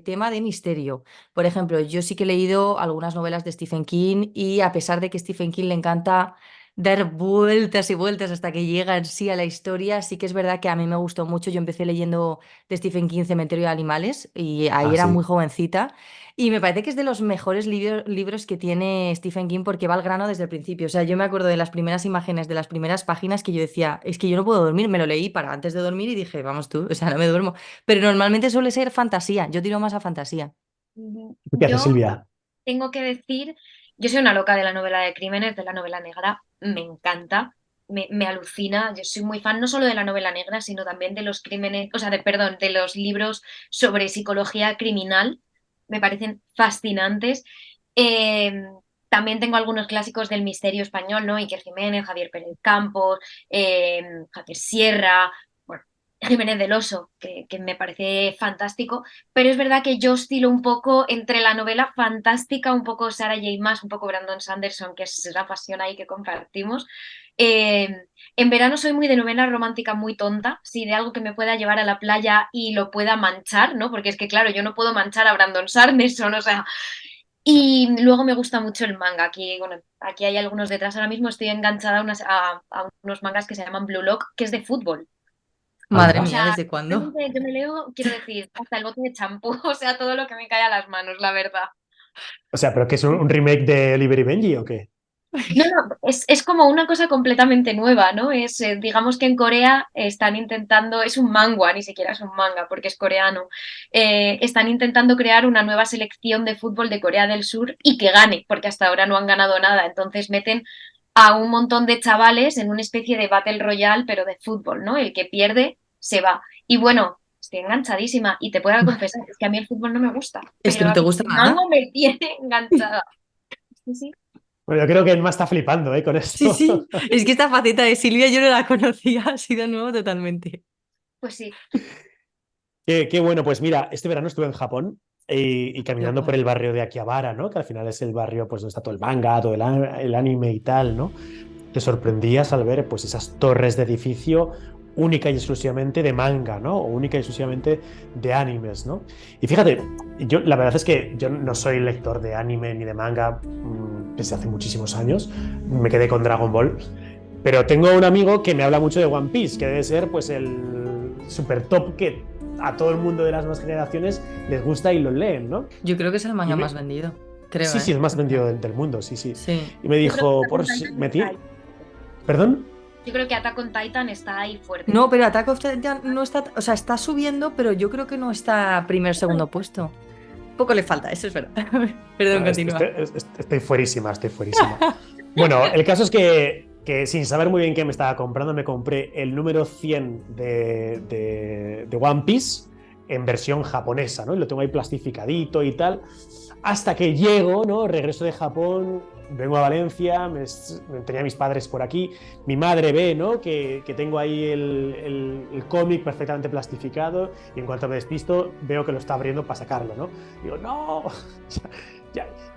tema de misterio. Por ejemplo, yo sí que he leído algunas novelas de Stephen King y a pesar de que Stephen King le encanta dar vueltas y vueltas hasta que llega en sí a la historia, sí que es verdad que a mí me gustó mucho. Yo empecé leyendo de Stephen King Cementerio de Animales y ahí Ah, era muy sí. jovencita. Y me parece que es de los mejores libros que tiene Stephen King porque va al grano desde el principio. O sea, yo me acuerdo de las primeras imágenes, de las primeras páginas que yo decía, es que yo no puedo dormir, me lo leí para antes de dormir y dije, vamos tú, o sea, no me duermo. Pero normalmente suele ser fantasía, yo tiro más a fantasía. ¿Qué haces, Yo Silvia? tengo que decir, yo soy una loca de la novela de crímenes, de la novela negra, me encanta, me alucina, yo soy muy fan no solo de la novela negra, sino también de los crímenes, o sea, perdón, de los libros sobre psicología criminal, me parecen fascinantes. Eh, También tengo algunos clásicos del misterio español, ¿no? Iker Jiménez, Javier Pérez Campos, Javier Sierra, bueno, Jiménez del Oso, que me parece fantástico, pero es verdad que yo oscilo un poco entre la novela fantástica, un poco Sarah J. Maas, un poco Brandon Sanderson, que es la pasión ahí que compartimos. En verano soy muy de novela romántica muy tonta, sí, de algo que me pueda llevar a la playa y lo pueda manchar, ¿no? Porque es que, claro, yo no puedo manchar a Brandon Sanderson, o sea. Y luego me gusta mucho el manga. Aquí, bueno, aquí hay algunos detrás. Ahora mismo estoy enganchada a unos mangas que se llaman Blue Lock, que es de fútbol. Madre O Anda. mía, sea, ¿desde cuándo? realmente yo me leo, quiero decir, hasta el bote de champú, o sea, todo lo que me cae a las manos, la verdad. O sea, ¿pero qué es un remake de Oliver y Benji o qué? No, no, es como una cosa completamente nueva, ¿no? Digamos que en Corea están intentando, es un manga, ni siquiera es un manga, porque es coreano. Están intentando crear una nueva selección de fútbol de Corea del Sur y que gane, porque hasta ahora no han ganado nada. Entonces meten a un montón de chavales en una especie de Battle Royale, pero de fútbol, ¿no? El que pierde se va. Y bueno, estoy enganchadísima y te puedo confesar, es que a mí el fútbol no me gusta, Es que pero no a te mí gusta el manga nada. me tiene enganchada. Sí, sí. Bueno, yo creo que Emma está flipando, con Sí, esto. sí, es que esta faceta de Silvia yo no la conocía, ha sido nuevo totalmente. Pues sí. Qué bueno, pues mira, este verano estuve en Japón y Qué caminando por guay. el barrio de Akihabara, ¿no? Que al final es el barrio pues, donde está todo el manga, todo el anime y tal, ¿no? Te sorprendías al ver pues, esas torres de edificio única y exclusivamente de manga, ¿no? O única y exclusivamente de animes, ¿no? Y fíjate, yo la verdad es que yo no soy lector de anime ni de manga desde hace muchísimos años. Me quedé con Dragon Ball. Pero tengo un amigo que me habla mucho de One Piece, que debe ser pues el super top que a todo el mundo de las nuevas generaciones les gusta y lo leen, ¿no? Yo creo que es el Y manga más me, vendido, creo, sí, sí, ¿eh? el más vendido del mundo, sí, sí. Sí. Y me Yo creo que dijo, Attack on por si Titan está ahí. ¿Perdón? Yo creo que Attack on Titan está ahí fuerte. No, pero Attack of Titan no está, o sea, está subiendo, pero yo creo que no está primer o segundo puesto. Poco le falta, eso es verdad. Perdón, continúa. Estoy fuerísima, estoy fuerísima. Bueno, el caso es que sin saber muy bien qué me estaba comprando, me compré el número 100 de One Piece en versión japonesa, ¿no? Y lo tengo ahí plastificadito y tal. Hasta que llego, ¿no? Regreso de Japón, vengo a Valencia, tenía a mis padres por aquí, mi madre ve, ¿no? Que tengo ahí el cómic perfectamente plastificado y en cuanto me despisto veo que lo está abriendo para sacarlo, ¿no? Digo, no,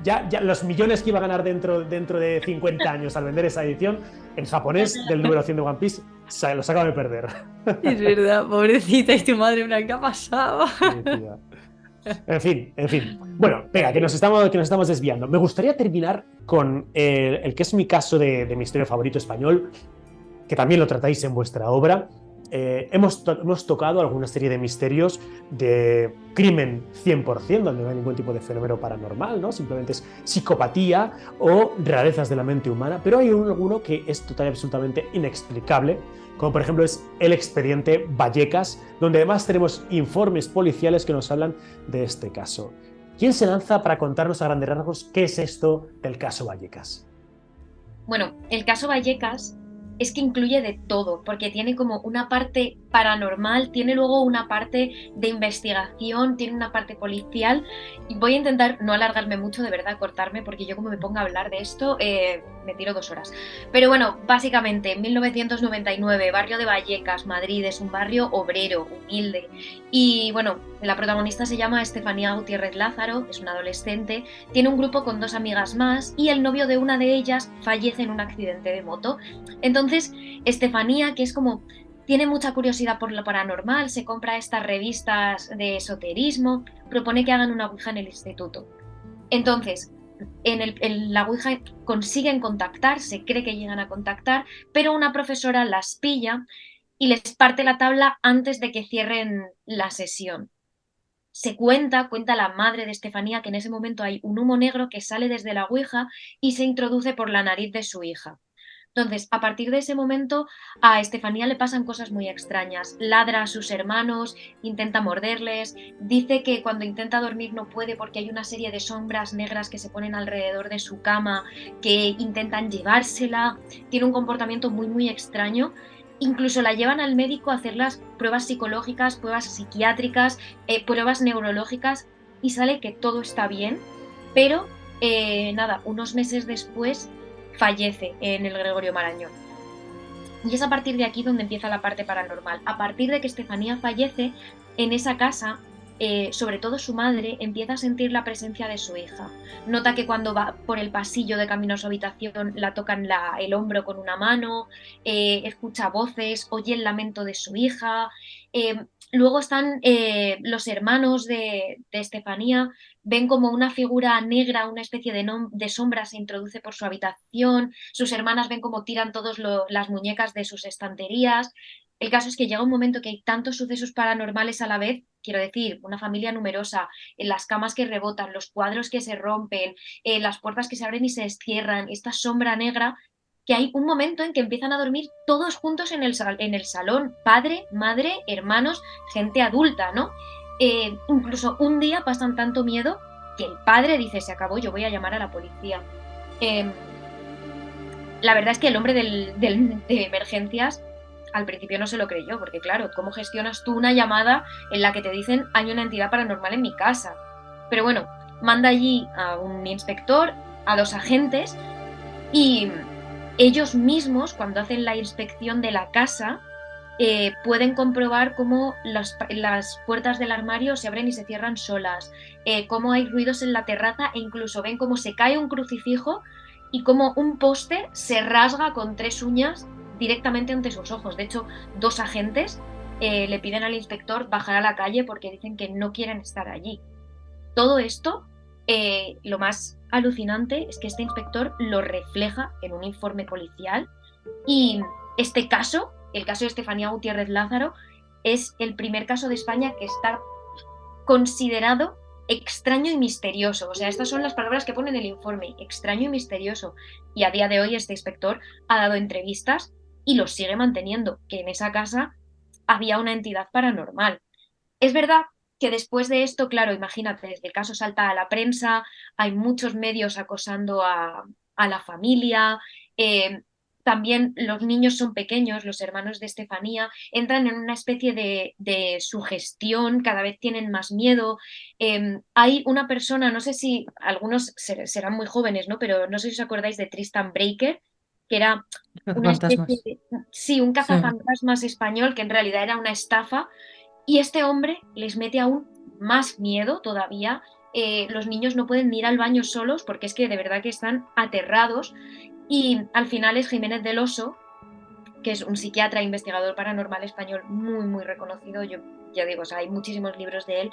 ya los millones que iba a ganar dentro de 50 años al vender esa edición en japonés del número 100 de One Piece Los acabo de perder. Es verdad, pobrecita, y tu madre, ¿qué ha pasado? Sí, tía. En fin. Bueno, venga, que nos estamos desviando. Me gustaría terminar con el que es mi caso de misterio favorito español, que también lo tratáis en vuestra obra. Hemos tocado alguna serie de misterios de crimen 100%, donde no hay ningún tipo de fenómeno paranormal, ¿no? Simplemente es psicopatía o rarezas de la mente humana, pero hay alguno que es total y absolutamente inexplicable, como por ejemplo es el expediente Vallecas, donde además tenemos informes policiales que nos hablan de este caso. ¿Quién se lanza para contarnos a grandes rasgos qué es esto del caso Vallecas? Bueno, el caso Vallecas es que incluye de todo, porque tiene como una parte paranormal, tiene luego una parte de investigación, tiene una parte policial, y voy a intentar no alargarme mucho, de verdad, cortarme, porque yo como me ponga a hablar de esto, me tiro 2 horas. Pero bueno, básicamente, 1999, barrio de Vallecas, Madrid, es un barrio obrero, humilde, y bueno, la protagonista se llama Estefanía Gutiérrez Lázaro, es una adolescente, tiene un grupo con 2 amigas más, y el novio de una de ellas fallece en un accidente de moto. Entonces, Estefanía, que es como tiene mucha curiosidad por lo paranormal, se compra estas revistas de esoterismo, propone que hagan una ouija en el instituto. Entonces, en la ouija consiguen contactar, se cree que llegan a contactar, pero una profesora las pilla y les parte la tabla antes de que cierren la sesión. Cuenta la madre de Estefanía que en ese momento hay un humo negro que sale desde la ouija y se introduce por la nariz de su hija. Entonces, a partir de ese momento, a Estefanía le pasan cosas muy extrañas. Ladra a sus hermanos, intenta morderles, dice que cuando intenta dormir no puede porque hay una serie de sombras negras que se ponen alrededor de su cama, que intentan llevársela, tiene un comportamiento muy, muy extraño. Incluso la llevan al médico a hacer las pruebas psicológicas, pruebas psiquiátricas, pruebas neurológicas, y sale que todo está bien, pero unos meses después fallece en el Gregorio Marañón. Y es a partir de aquí donde empieza la parte paranormal. A partir de que Estefanía fallece, en esa casa, sobre todo su madre, empieza a sentir la presencia de su hija. Nota que cuando va por el pasillo de camino a su habitación la tocan el hombro con una mano, escucha voces, oye el lamento de su hija. Luego están los hermanos de Estefanía, ven como una figura negra, una especie de sombra se introduce por su habitación, sus hermanas ven como tiran todas las muñecas de sus estanterías. El caso es que llega un momento que hay tantos sucesos paranormales a la vez, quiero decir, una familia numerosa, las camas que rebotan, los cuadros que se rompen, las puertas que se abren y se cierran, esta sombra negra, que hay un momento en que empiezan a dormir todos juntos en el salón, padre, madre, hermanos, gente adulta, ¿no? Incluso un día pasan tanto miedo que el padre dice, se acabó, yo voy a llamar a la policía. La verdad es que el hombre de emergencias al principio no se lo creyó, porque claro, ¿cómo gestionas tú una llamada en la que te dicen hay una entidad paranormal en mi casa? Pero bueno, manda allí a un inspector, a 2 agentes, y ellos mismos, cuando hacen la inspección de la casa, pueden comprobar cómo las puertas del armario se abren y se cierran solas, cómo hay ruidos en la terraza, e incluso ven cómo se cae un crucifijo y cómo un póster se rasga con 3 uñas directamente ante sus ojos. De hecho, 2 agentes le piden al inspector bajar a la calle porque dicen que no quieren estar allí. Todo esto, lo más alucinante es que este inspector lo refleja en un informe policial, y este caso, el caso de Estefanía Gutiérrez Lázaro, es el primer caso de España que está considerado extraño y misterioso. O sea, estas son las palabras que pone en el informe, extraño y misterioso. Y a día de hoy este inspector ha dado entrevistas y los sigue manteniendo, que en esa casa había una entidad paranormal. Es verdad que después de esto, claro, imagínate, el caso salta a la prensa, hay muchos medios acosando a la familia, también los niños son pequeños, los hermanos de Estefanía, entran en una especie de sugestión, cada vez tienen más miedo. Hay una persona, no sé si algunos serán muy jóvenes, ¿no? Pero no sé si os acordáis de Tristan Breaker, que era una especie Fantasmas. de, sí, un Sí. cazafantasmas español que en realidad era una estafa, y este hombre les mete aún más miedo todavía. Los niños no pueden ir al baño solos porque es que de verdad que están aterrados, y al final es Jiménez del Oso que es un psiquiatra e investigador paranormal español muy, muy reconocido, yo ya digo, o sea, hay muchísimos libros de él,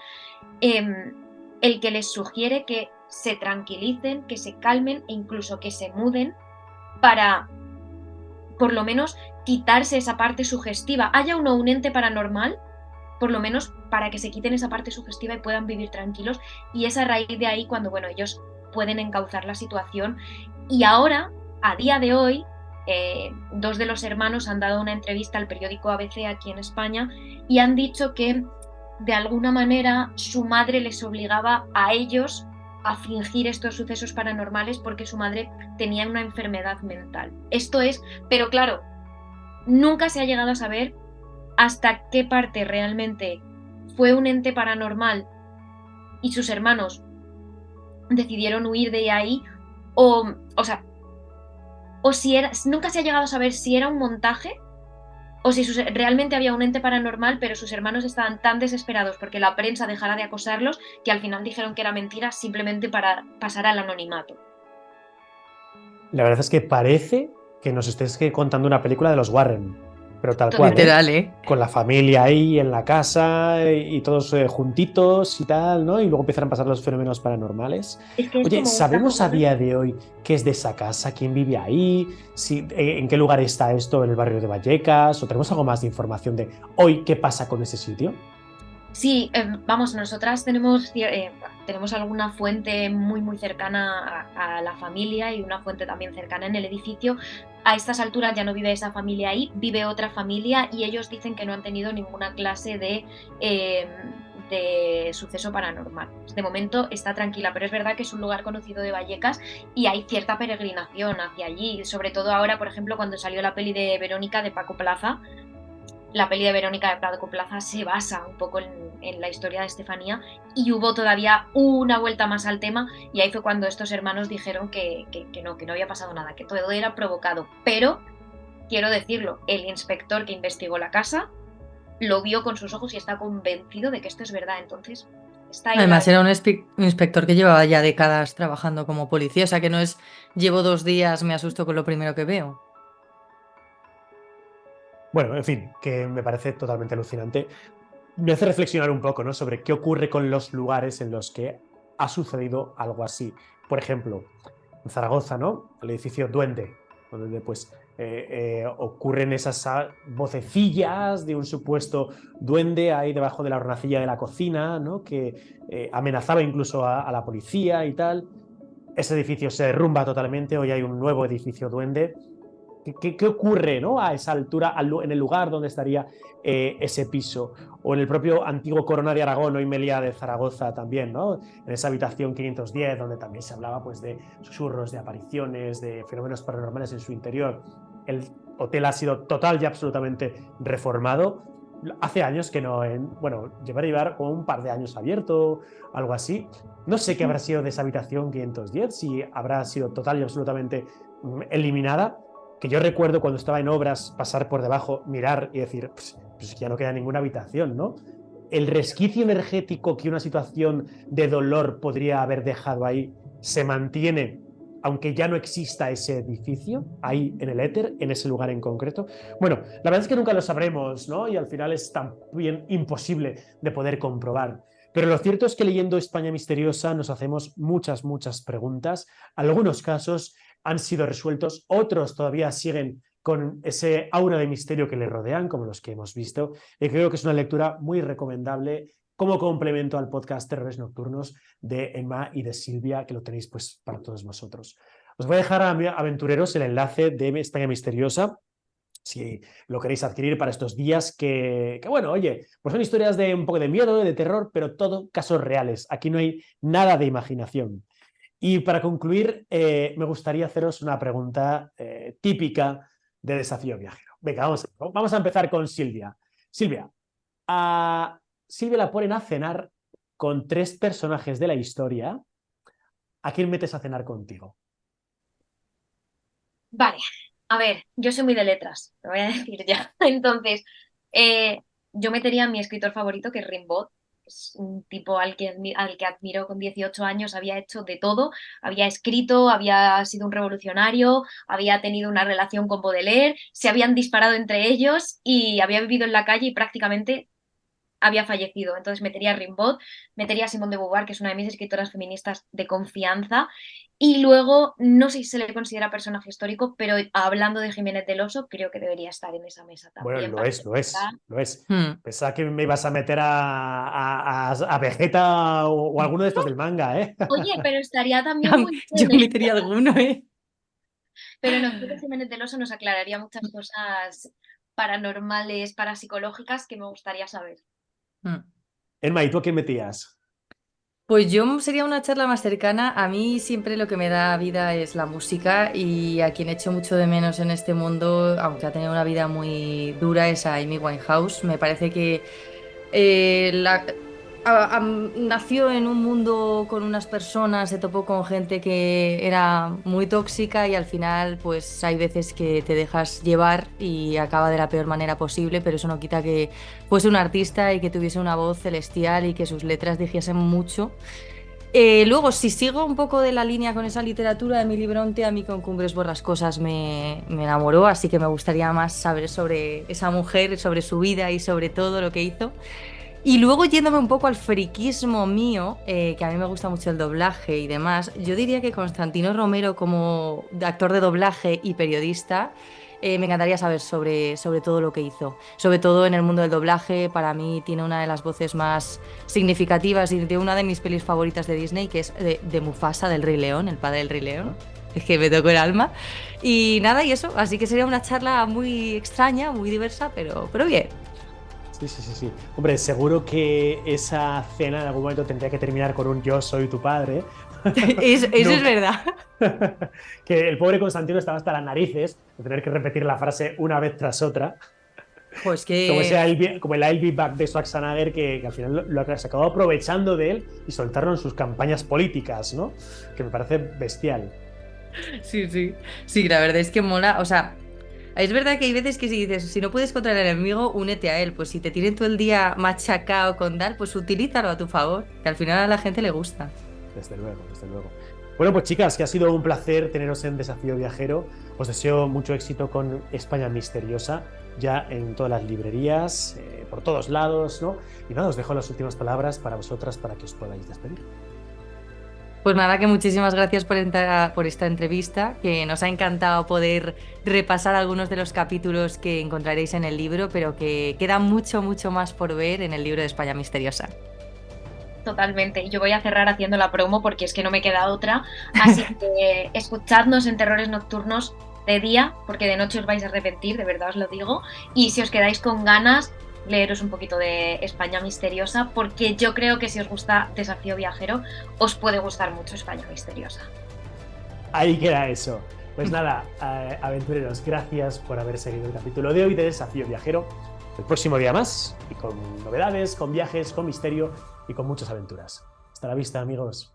el que les sugiere que se tranquilicen, que se calmen e incluso que se muden para, por lo menos, quitarse esa parte sugestiva. Haya uno un ente paranormal, por lo menos para que se quiten esa parte sugestiva y puedan vivir tranquilos. Y es a raíz de ahí cuando, bueno, ellos pueden encauzar la situación. Y ahora, a día de hoy, dos de los hermanos han dado una entrevista al periódico ABC aquí en España y han dicho que de alguna manera su madre les obligaba a ellos a fingir estos sucesos paranormales porque su madre tenía una enfermedad mental. Esto es, pero claro, nunca se ha llegado a saber hasta qué parte realmente fue un ente paranormal y sus hermanos decidieron huir de ahí, o sea, o si era, nunca se ha llegado a saber si era un montaje o si realmente había un ente paranormal, pero sus hermanos estaban tan desesperados porque la prensa dejara de acosarlos que al final dijeron que era mentira simplemente para pasar al anonimato. La verdad es que parece que nos estés contando una película de los Warren, pero tal cual, Literal, ¿eh? Con la familia ahí en la casa y todos juntitos y tal, ¿no? Y luego empiezan a pasar los fenómenos paranormales. Es que es Oye, como ¿sabemos una a día de hoy qué es de esa casa? ¿Quién vive ahí? Si, ¿en qué lugar está esto? ¿En el barrio de Vallecas? ¿O tenemos algo más de información de hoy qué pasa con ese sitio? Sí, vamos, nosotras tenemos alguna fuente muy muy cercana a la familia y una fuente también cercana en el edificio. A estas alturas ya no vive esa familia ahí, vive otra familia y ellos dicen que no han tenido ninguna clase de suceso paranormal. De momento está tranquila, pero es verdad que es un lugar conocido de Vallecas y hay cierta peregrinación hacia allí, sobre todo ahora, por ejemplo, cuando salió la peli de Verónica de Paco Plaza. La peli de Verónica de Paco Plaza se basa un poco en la historia de Estefanía y hubo todavía una vuelta más al tema y ahí fue cuando estos hermanos dijeron que no había pasado nada, que todo era provocado. Pero, quiero decirlo, el inspector que investigó la casa lo vio con sus ojos y está convencido de que esto es verdad. Entonces, está ahí. Además, era un inspector que llevaba ya décadas trabajando como policía, o sea que no es llevo 2 días, me asusto con lo primero que veo. Bueno, en fin, que me parece totalmente alucinante. Me hace reflexionar un poco, ¿no? Sobre qué ocurre con los lugares en los que ha sucedido algo así. Por ejemplo, en Zaragoza, ¿no? El edificio Duende, donde pues ocurren esas vocecillas de un supuesto duende ahí debajo de la hornacilla de la cocina, ¿no? Que amenazaba incluso a la policía y tal. Ese edificio se derrumba totalmente, hoy hay un nuevo edificio Duende. ¿Qué ocurre, ¿no? A esa altura, en el lugar donde estaría ese piso? O en el propio antiguo Corona de Aragón, hoy Meliá de Zaragoza también, ¿no? En esa habitación 510, donde también se hablaba pues, de susurros, de apariciones, de fenómenos paranormales en su interior. El hotel ha sido total y absolutamente reformado. Hace años que no, bueno, llevar como un par de años abierto, algo así. No sé qué habrá sido de esa habitación 510, si habrá sido total y absolutamente eliminada, que yo recuerdo cuando estaba en obras pasar por debajo, mirar y decir, pues ya no queda ninguna habitación, ¿no? El resquicio energético que una situación de dolor podría haber dejado ahí se mantiene, aunque ya no exista ese edificio ahí en el éter, en ese lugar en concreto. Bueno, la verdad es que nunca lo sabremos, ¿no? Y al final es también imposible de poder comprobar. Pero lo cierto es que leyendo España Misteriosa nos hacemos muchas, muchas preguntas. Algunos casos han sido resueltos, otros todavía siguen con ese aura de misterio que le rodean, como los que hemos visto, y creo que es una lectura muy recomendable como complemento al podcast Terrores Nocturnos de Emma y de Silvia, que lo tenéis pues para todos vosotros. Os voy a dejar a aventureros el enlace de España Misteriosa, si lo queréis adquirir para estos días que bueno, oye, pues son historias de un poco de miedo, de terror, pero todo casos reales. Aquí no hay nada de imaginación. Y para concluir, me gustaría haceros una pregunta típica de Desafío Viajero. Venga, vamos a empezar con Silvia. Silvia, a Silvia la ponen a cenar con 3 personajes de la historia. ¿A quién metes a cenar contigo? Vale, a ver, yo soy muy de letras, lo voy a decir ya. Entonces, yo metería a mi escritor favorito, que es Rimbaud, Es un tipo al que admiro con 18 años, había hecho de todo, había escrito, había sido un revolucionario, había tenido una relación con Baudelaire, se habían disparado entre ellos y había vivido en la calle y prácticamente había fallecido. Entonces metería a Rimbaud, metería a Simone de Beauvoir, que es una de mis escritoras feministas de confianza, y luego, no sé si se le considera personaje histórico, pero hablando de Jiménez del Oso, creo que debería estar en esa mesa Bueno, también. lo es. Hmm. Pensaba que me ibas a meter a Vegeta o alguno de estos del manga, ¿eh? Oye, pero estaría también muy Yo bien, ¿eh? metería alguno, ¿eh? Pero no, creo que Jiménez del Oso nos aclararía muchas cosas paranormales, parapsicológicas que me gustaría saber. Hmm. Emma, ¿y tú a quién metías? Pues yo sería una charla más cercana. A mí siempre lo que me da vida es la música y a quien echo mucho de menos en este mundo, aunque ha tenido una vida muy dura, es a Amy Winehouse. Me parece que nació en un mundo con unas personas, se topó con gente que era muy tóxica y al final pues hay veces que te dejas llevar y acaba de la peor manera posible, pero eso no quita que fuese un artista y que tuviese una voz celestial y que sus letras dijesen mucho. Luego, si sigo un poco de la línea con esa literatura de Emily Bronte, a mí con Cumbres Borrascosas me enamoró, así que me gustaría más saber sobre esa mujer, sobre su vida y sobre todo lo que hizo. Y luego yéndome un poco al friquismo mío, que a mí me gusta mucho el doblaje y demás, yo diría que Constantino Romero como actor de doblaje y periodista, me encantaría saber sobre todo lo que hizo. Sobre todo en el mundo del doblaje, para mí tiene una de las voces más significativas y de una de mis pelis favoritas de Disney, que es de Mufasa, del Rey León, el padre del Rey León. Es que me tocó el alma. Y nada, y eso, así que sería una charla muy extraña, muy diversa, pero bien. Sí. Hombre, seguro que esa cena en algún momento tendría que terminar con un yo soy tu padre. Eso es verdad. Que el pobre Constantino estaba hasta las narices de tener que repetir la frase una vez tras otra. Pues Como el I'll be back de Schwarzenegger, que al final se acabó aprovechando de él y soltarlo en sus campañas políticas, ¿no? Que me parece bestial. sí. Sí, la verdad es que mola. O sea, es verdad que hay veces que si dices, si no puedes contra el enemigo, únete a él. Pues si te tienen todo el día machacado con tal, pues utilízalo a tu favor, que al final a la gente le gusta. Desde luego. Bueno, pues chicas, que ha sido un placer teneros en Desafío Viajero. Os deseo mucho éxito con España Misteriosa, ya en todas las librerías, por todos lados, ¿no? Y nada, os dejo las últimas palabras para vosotras para que os podáis despedir. Pues nada, que muchísimas gracias por esta entrevista, que nos ha encantado poder repasar algunos de los capítulos que encontraréis en el libro, pero que queda mucho más por ver en el libro de España Misteriosa. Totalmente. Yo voy a cerrar haciendo la promo porque es que no me queda otra. Así que escuchadnos en Terrores Nocturnos de día, porque de noche os vais a arrepentir, de verdad os lo digo. Y si os quedáis con ganas, leeros un poquito de España Misteriosa, porque yo creo que si os gusta Desafío Viajero, os puede gustar mucho España Misteriosa. Ahí queda eso. Pues nada, aventureros, gracias por haber seguido el capítulo de hoy de Desafío Viajero. El próximo día más, y con novedades, con viajes, con misterio y con muchas aventuras. Hasta la vista, amigos.